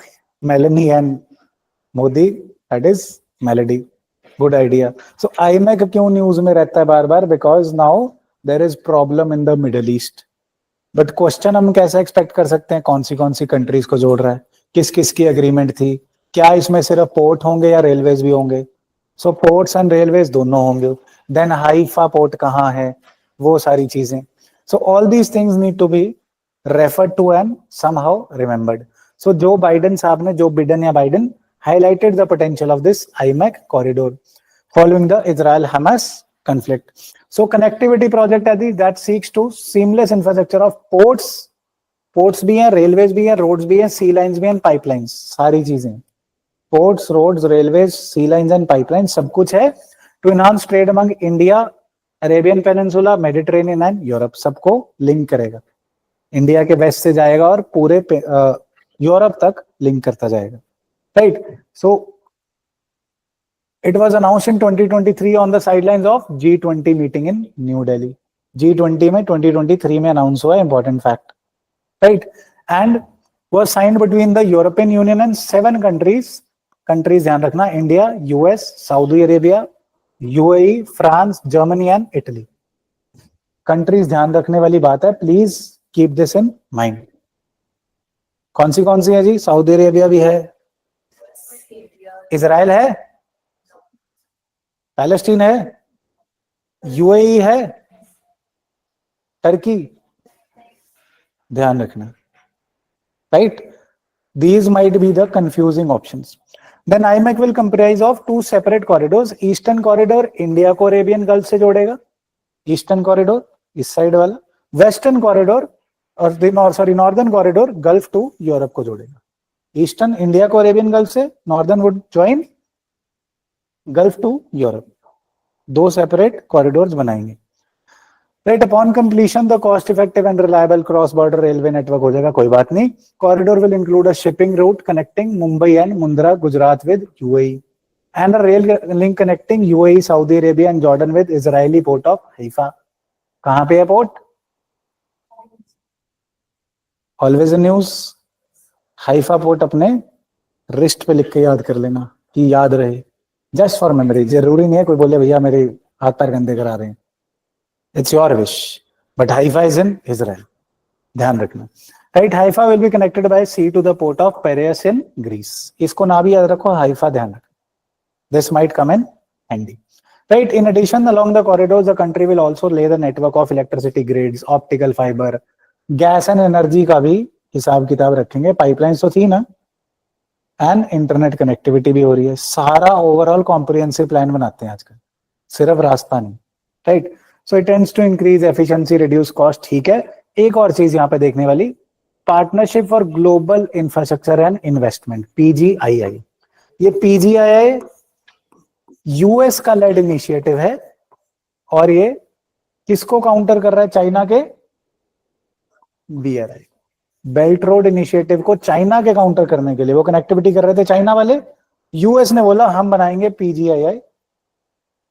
Meloni and Modi, that is Melodi. Good idea. So IMAC क्यों न्यूज में रहता है बार बार? Because now there is problem in the Middle East. But question हम कैसे एक्सपेक्ट कर सकते हैं? कौन सी कंट्रीज को जोड़ रहा है, किस किस की एग्रीमेंट थी, क्या इसमें सिर्फ पोर्ट होंगे या रेलवेज भी होंगे? सो पोर्ट्स एंड रेलवेज दोनों होंगे. देन हाइफा पोर्ट कहाँ है, वो सारी चीजें. So all these things need to be referred to and somehow remembered. So Joe Biden साहब ने, जो बिडेन या Biden, highlighted the potential of this IMAC corridor following the Israel-Hamas conflict. So connectivity project है that seeks to seamless infrastructure of ports भी हैं, railways भी हैं, roads भी हैं, sea lines भी हैं, pipelines, सारी चीजें. Ports, roads, railways, sea lines and pipelines सब कुछ है to enhance trade among India, Arabian Peninsula, Mediterranean and Europe. सबको लिंक करेगा. इंडिया के वेस्ट से जाएगा और पूरे यूरोप तक लिंक करता जाएगा. Right. So it was announced in 2023 on the sidelines of G20 meeting in New Delhi. G20 में 2023 में announce हुआ, important fact. Right. And was signed between the European Union and 7 countries. Countries ध्यान रखना, India, US, Saudi Arabia, UAE, France, Germany and Italy. Countries ध्यान रखने वाली बात है. Please keep this in mind. कौन सी है जी? सऊदी अरेबिया भी है, इजराइल है, पैलेस्टीन है, यूएई है, टर्की. ध्यान रखना, right? These might be the confusing options. Then IMAC will comprise of 2 separate corridors. Eastern corridor India को अरेबियन गल्फ से जोड़ेगा, ईस्टर्न कॉरिडोर इस साइड वाला. वेस्टर्न कॉरिडोर और northern corridor Gulf to Europe को जोड़ेगा. ईस्टर्न इंडिया को Arabian Gulf से, northern would join Gulf to Europe. 2 separate corridors बनाएंगे. Right. Upon completion the cost effective and reliable cross border railway network हो जाएगा. कोई बात नहीं. Corridor will include a shipping route connecting Mumbai and Mundra Gujarat with UAE and a rail link connecting UAE, Saudi Arabia and Jordan with Israeli port of Haifa. कहां पे है port? Always in news. Haifa port अपने wrist पे लिख के याद कर लेना कि याद रहे, जस्ट फॉर मेमोरी. जरूरी नहीं है कोई बोले भैया मेरे हाथ पैर गंदे करा रहे हैं. It's your wish, but Haifa is in Israel. ध्यान रखना, राइट? Haifa will be connected by sea to the port of Piraeus in Greece. इसको ना भी याद रखो, हाइफा ध्यान रखो. This might come in handy. Right. In addition, along the corridors, the country will also lay the network of electricity grids, optical fiber, gas and energy का भी हिसाब किताब रखेंगे. पाइपलाइंस तो थी ना, एंड इंटरनेट कनेक्टिविटी भी हो रही है. सारा ओवरऑल कॉम्प्रिहेंसिव प्लान बनाते हैं आजकल, सिर्फ रास्ता नहीं. Right. So it tends to increase efficiency, reduce cost. ठीक है. एक और चीज यहाँ पे देखने वाली, partnership for global infrastructure and investment, PGII. ये PGII यूएस का लेड इनिशिएटिव है और ये किसको काउंटर कर रहा है? चाइना के BRI, बेल्ट रोड इनिशिएटिव को चाइना के काउंटर करने के लिए वो कनेक्टिविटी कर रहे थे चाइना वाले. यूएस ने बोला हम बनाएंगे PGII.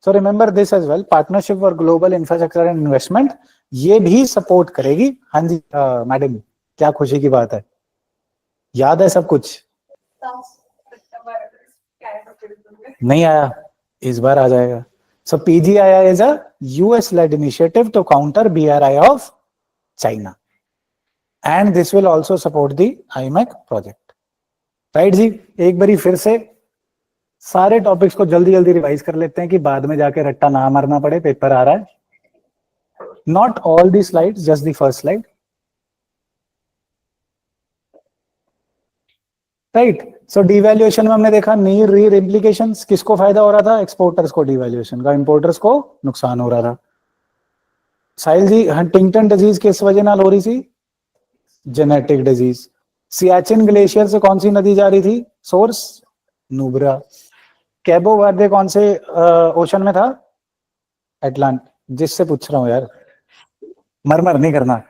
सो remember this as well. Partnership for global infrastructure and investment ये भी सपोर्ट करेगी. हाँ जी मैडम, क्या खुशी की बात है, याद है सब कुछ? नहीं आया, इस बार आ जाएगा. सो PGII is a US led initiative to counter BRI of China, and this will also support the IMAC project. Right जी. एक बारी फिर से सारे टॉपिक्स को जल्दी जल्दी रिवाइज कर लेते हैं कि बाद में जाके रट्टा ना मारना पड़े, पेपर आ रहा है. Not all the slides, just the first slide. Right. So devaluation में हमने देखा नीर रीर इम्प्लीकेशंस. किसको फायदा हो रहा था? एक्सपोर्टर्स को डिवैल्यूएशन का, इंपोर्टर्स को नुकसान हो रहा था. साहिल जी, हंटिंगटन डिजीज किस वजह नाल हो रही थी? Genetic disease. सियाचिन ग्लेशियर से कौन सी नदी जा रही थी? सोर्स नुब्रा. कैबो वर्दे कौन से ओशन में था? एटलांट. जिससे पूछ रहा हूं यार, मरमर नहीं करना.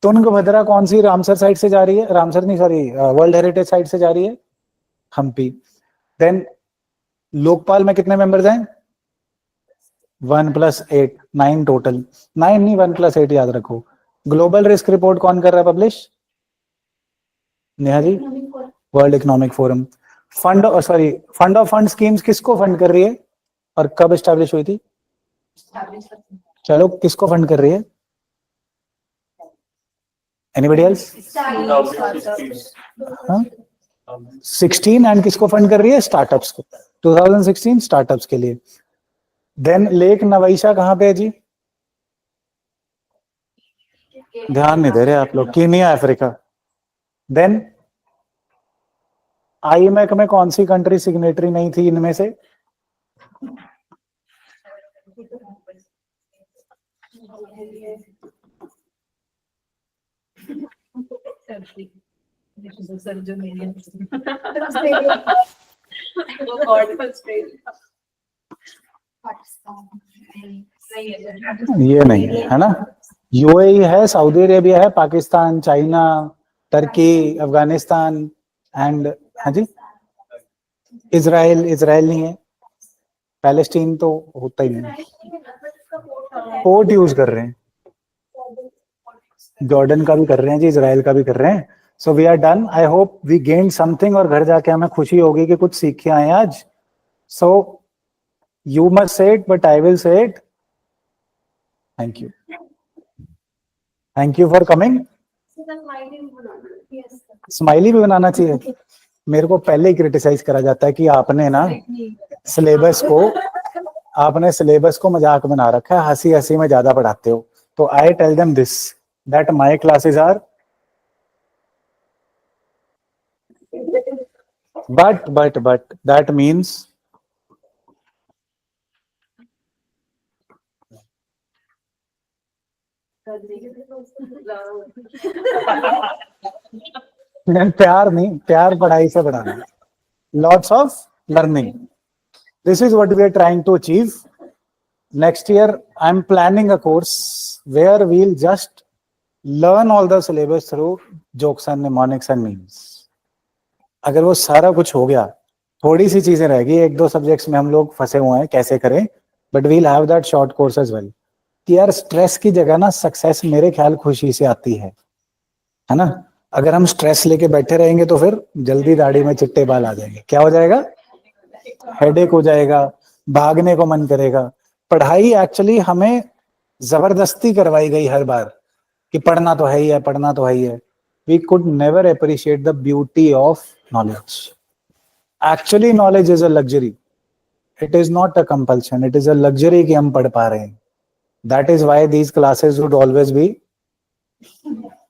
तुंगभद्रा कौन सी रामसर साइड से जा रही है? रामसर नहीं, सॉरी, वर्ल्ड हेरिटेज साइड से जा रही है, हम्पी। देन लोकपाल में कितने मेंबर्स हैं? 1 + 8, 9 टोटल। 9 नहीं, 1 + 8 याद रखो। ग्लोबल रिस्क रिपोर्ट कौन कर रहा है publish? Neha ji, world economic forum. Fund, sorry, fund of fund schemes किसको फंड कर रही है और कब एस्टैब्लिश हुई थी? चलो, किसको फंड कर रही है? Anybody else? 16 एंड किसको फंड कर रही है? स्टार्टअप्स को। 2016 स्टार्टअप्स के लिए। देन लेक नवाइशा कहां पे है जी? ध्यान नहीं दे रहे आप लोग। Kenya, Africa. देन आईएमएफ में कौन सी कंट्री सिग्नेटरी नहीं थी इनमें से? ये नहीं है ना? यूएई है, सऊदी अरेबिया है, Pakistan, China, Turkey, Afghanistan and, हाँ जी, इजराइल। इजराइल नहीं है। पैलेस्टीन तो होता ही नहीं। पोर्ट यूज कर रहे हैं, जॉर्डन का भी कर रहे हैं जी, इजराइल का भी कर रहे हैं। So we are done. I hope we gain something और घर जाके हमें खुशी होगी कि कुछ सीख के आए आज। So you must say it, but I will say it. Thank you, thank you for coming. Smiley भी बनाना चाहिए। मेरे को पहले ही क्रिटिसाइज करा जाता है कि आपने ना सिलेबस को मजाक बना रखा है, हंसी हंसी में ज्यादा पढ़ाते हो। तो I tell them this, that my classes are but that means प्यार नहीं, प्यार पढ़ाई से बढ़ाना। Lots of learning, this is what we are trying to achieve. Next year I am planning a course where we'll just learn all the syllabus through jokes and mnemonics and memes. अगर वो सारा कुछ हो गया, थोड़ी सी चीजें रहेगी, 1-2 subjects में हम लोग फंसे हुए हैं कैसे करें, but we'll have that short course as well. कि यार स्ट्रेस की जगह ना सक्सेस मेरे ख्याल खुशी से आती है ना? अगर हम स्ट्रेस लेके बैठे रहेंगे तो फिर जल्दी दाढ़ी में चिट्टे बाल आ जाएंगे। क्या हो जाएगा? हेडेक हो जाएगा, भागने को मन करेगा। पढ़ाई एक्चुअली हमें जबरदस्ती करवाई गई हर बार कि पढ़ना तो है ही है, पढ़ना तो है ही है। We could never appreciate the beauty of knowledge. Actually, knowledge is a luxury. It is not a compulsion. It is a luxury कि हम पढ़ पा रहे हैं. That is why these classes would always be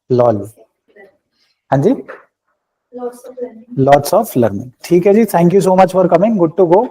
lol. हाँ जी, lots of learning. ठीक है जी, thank you so much for coming. Good to go.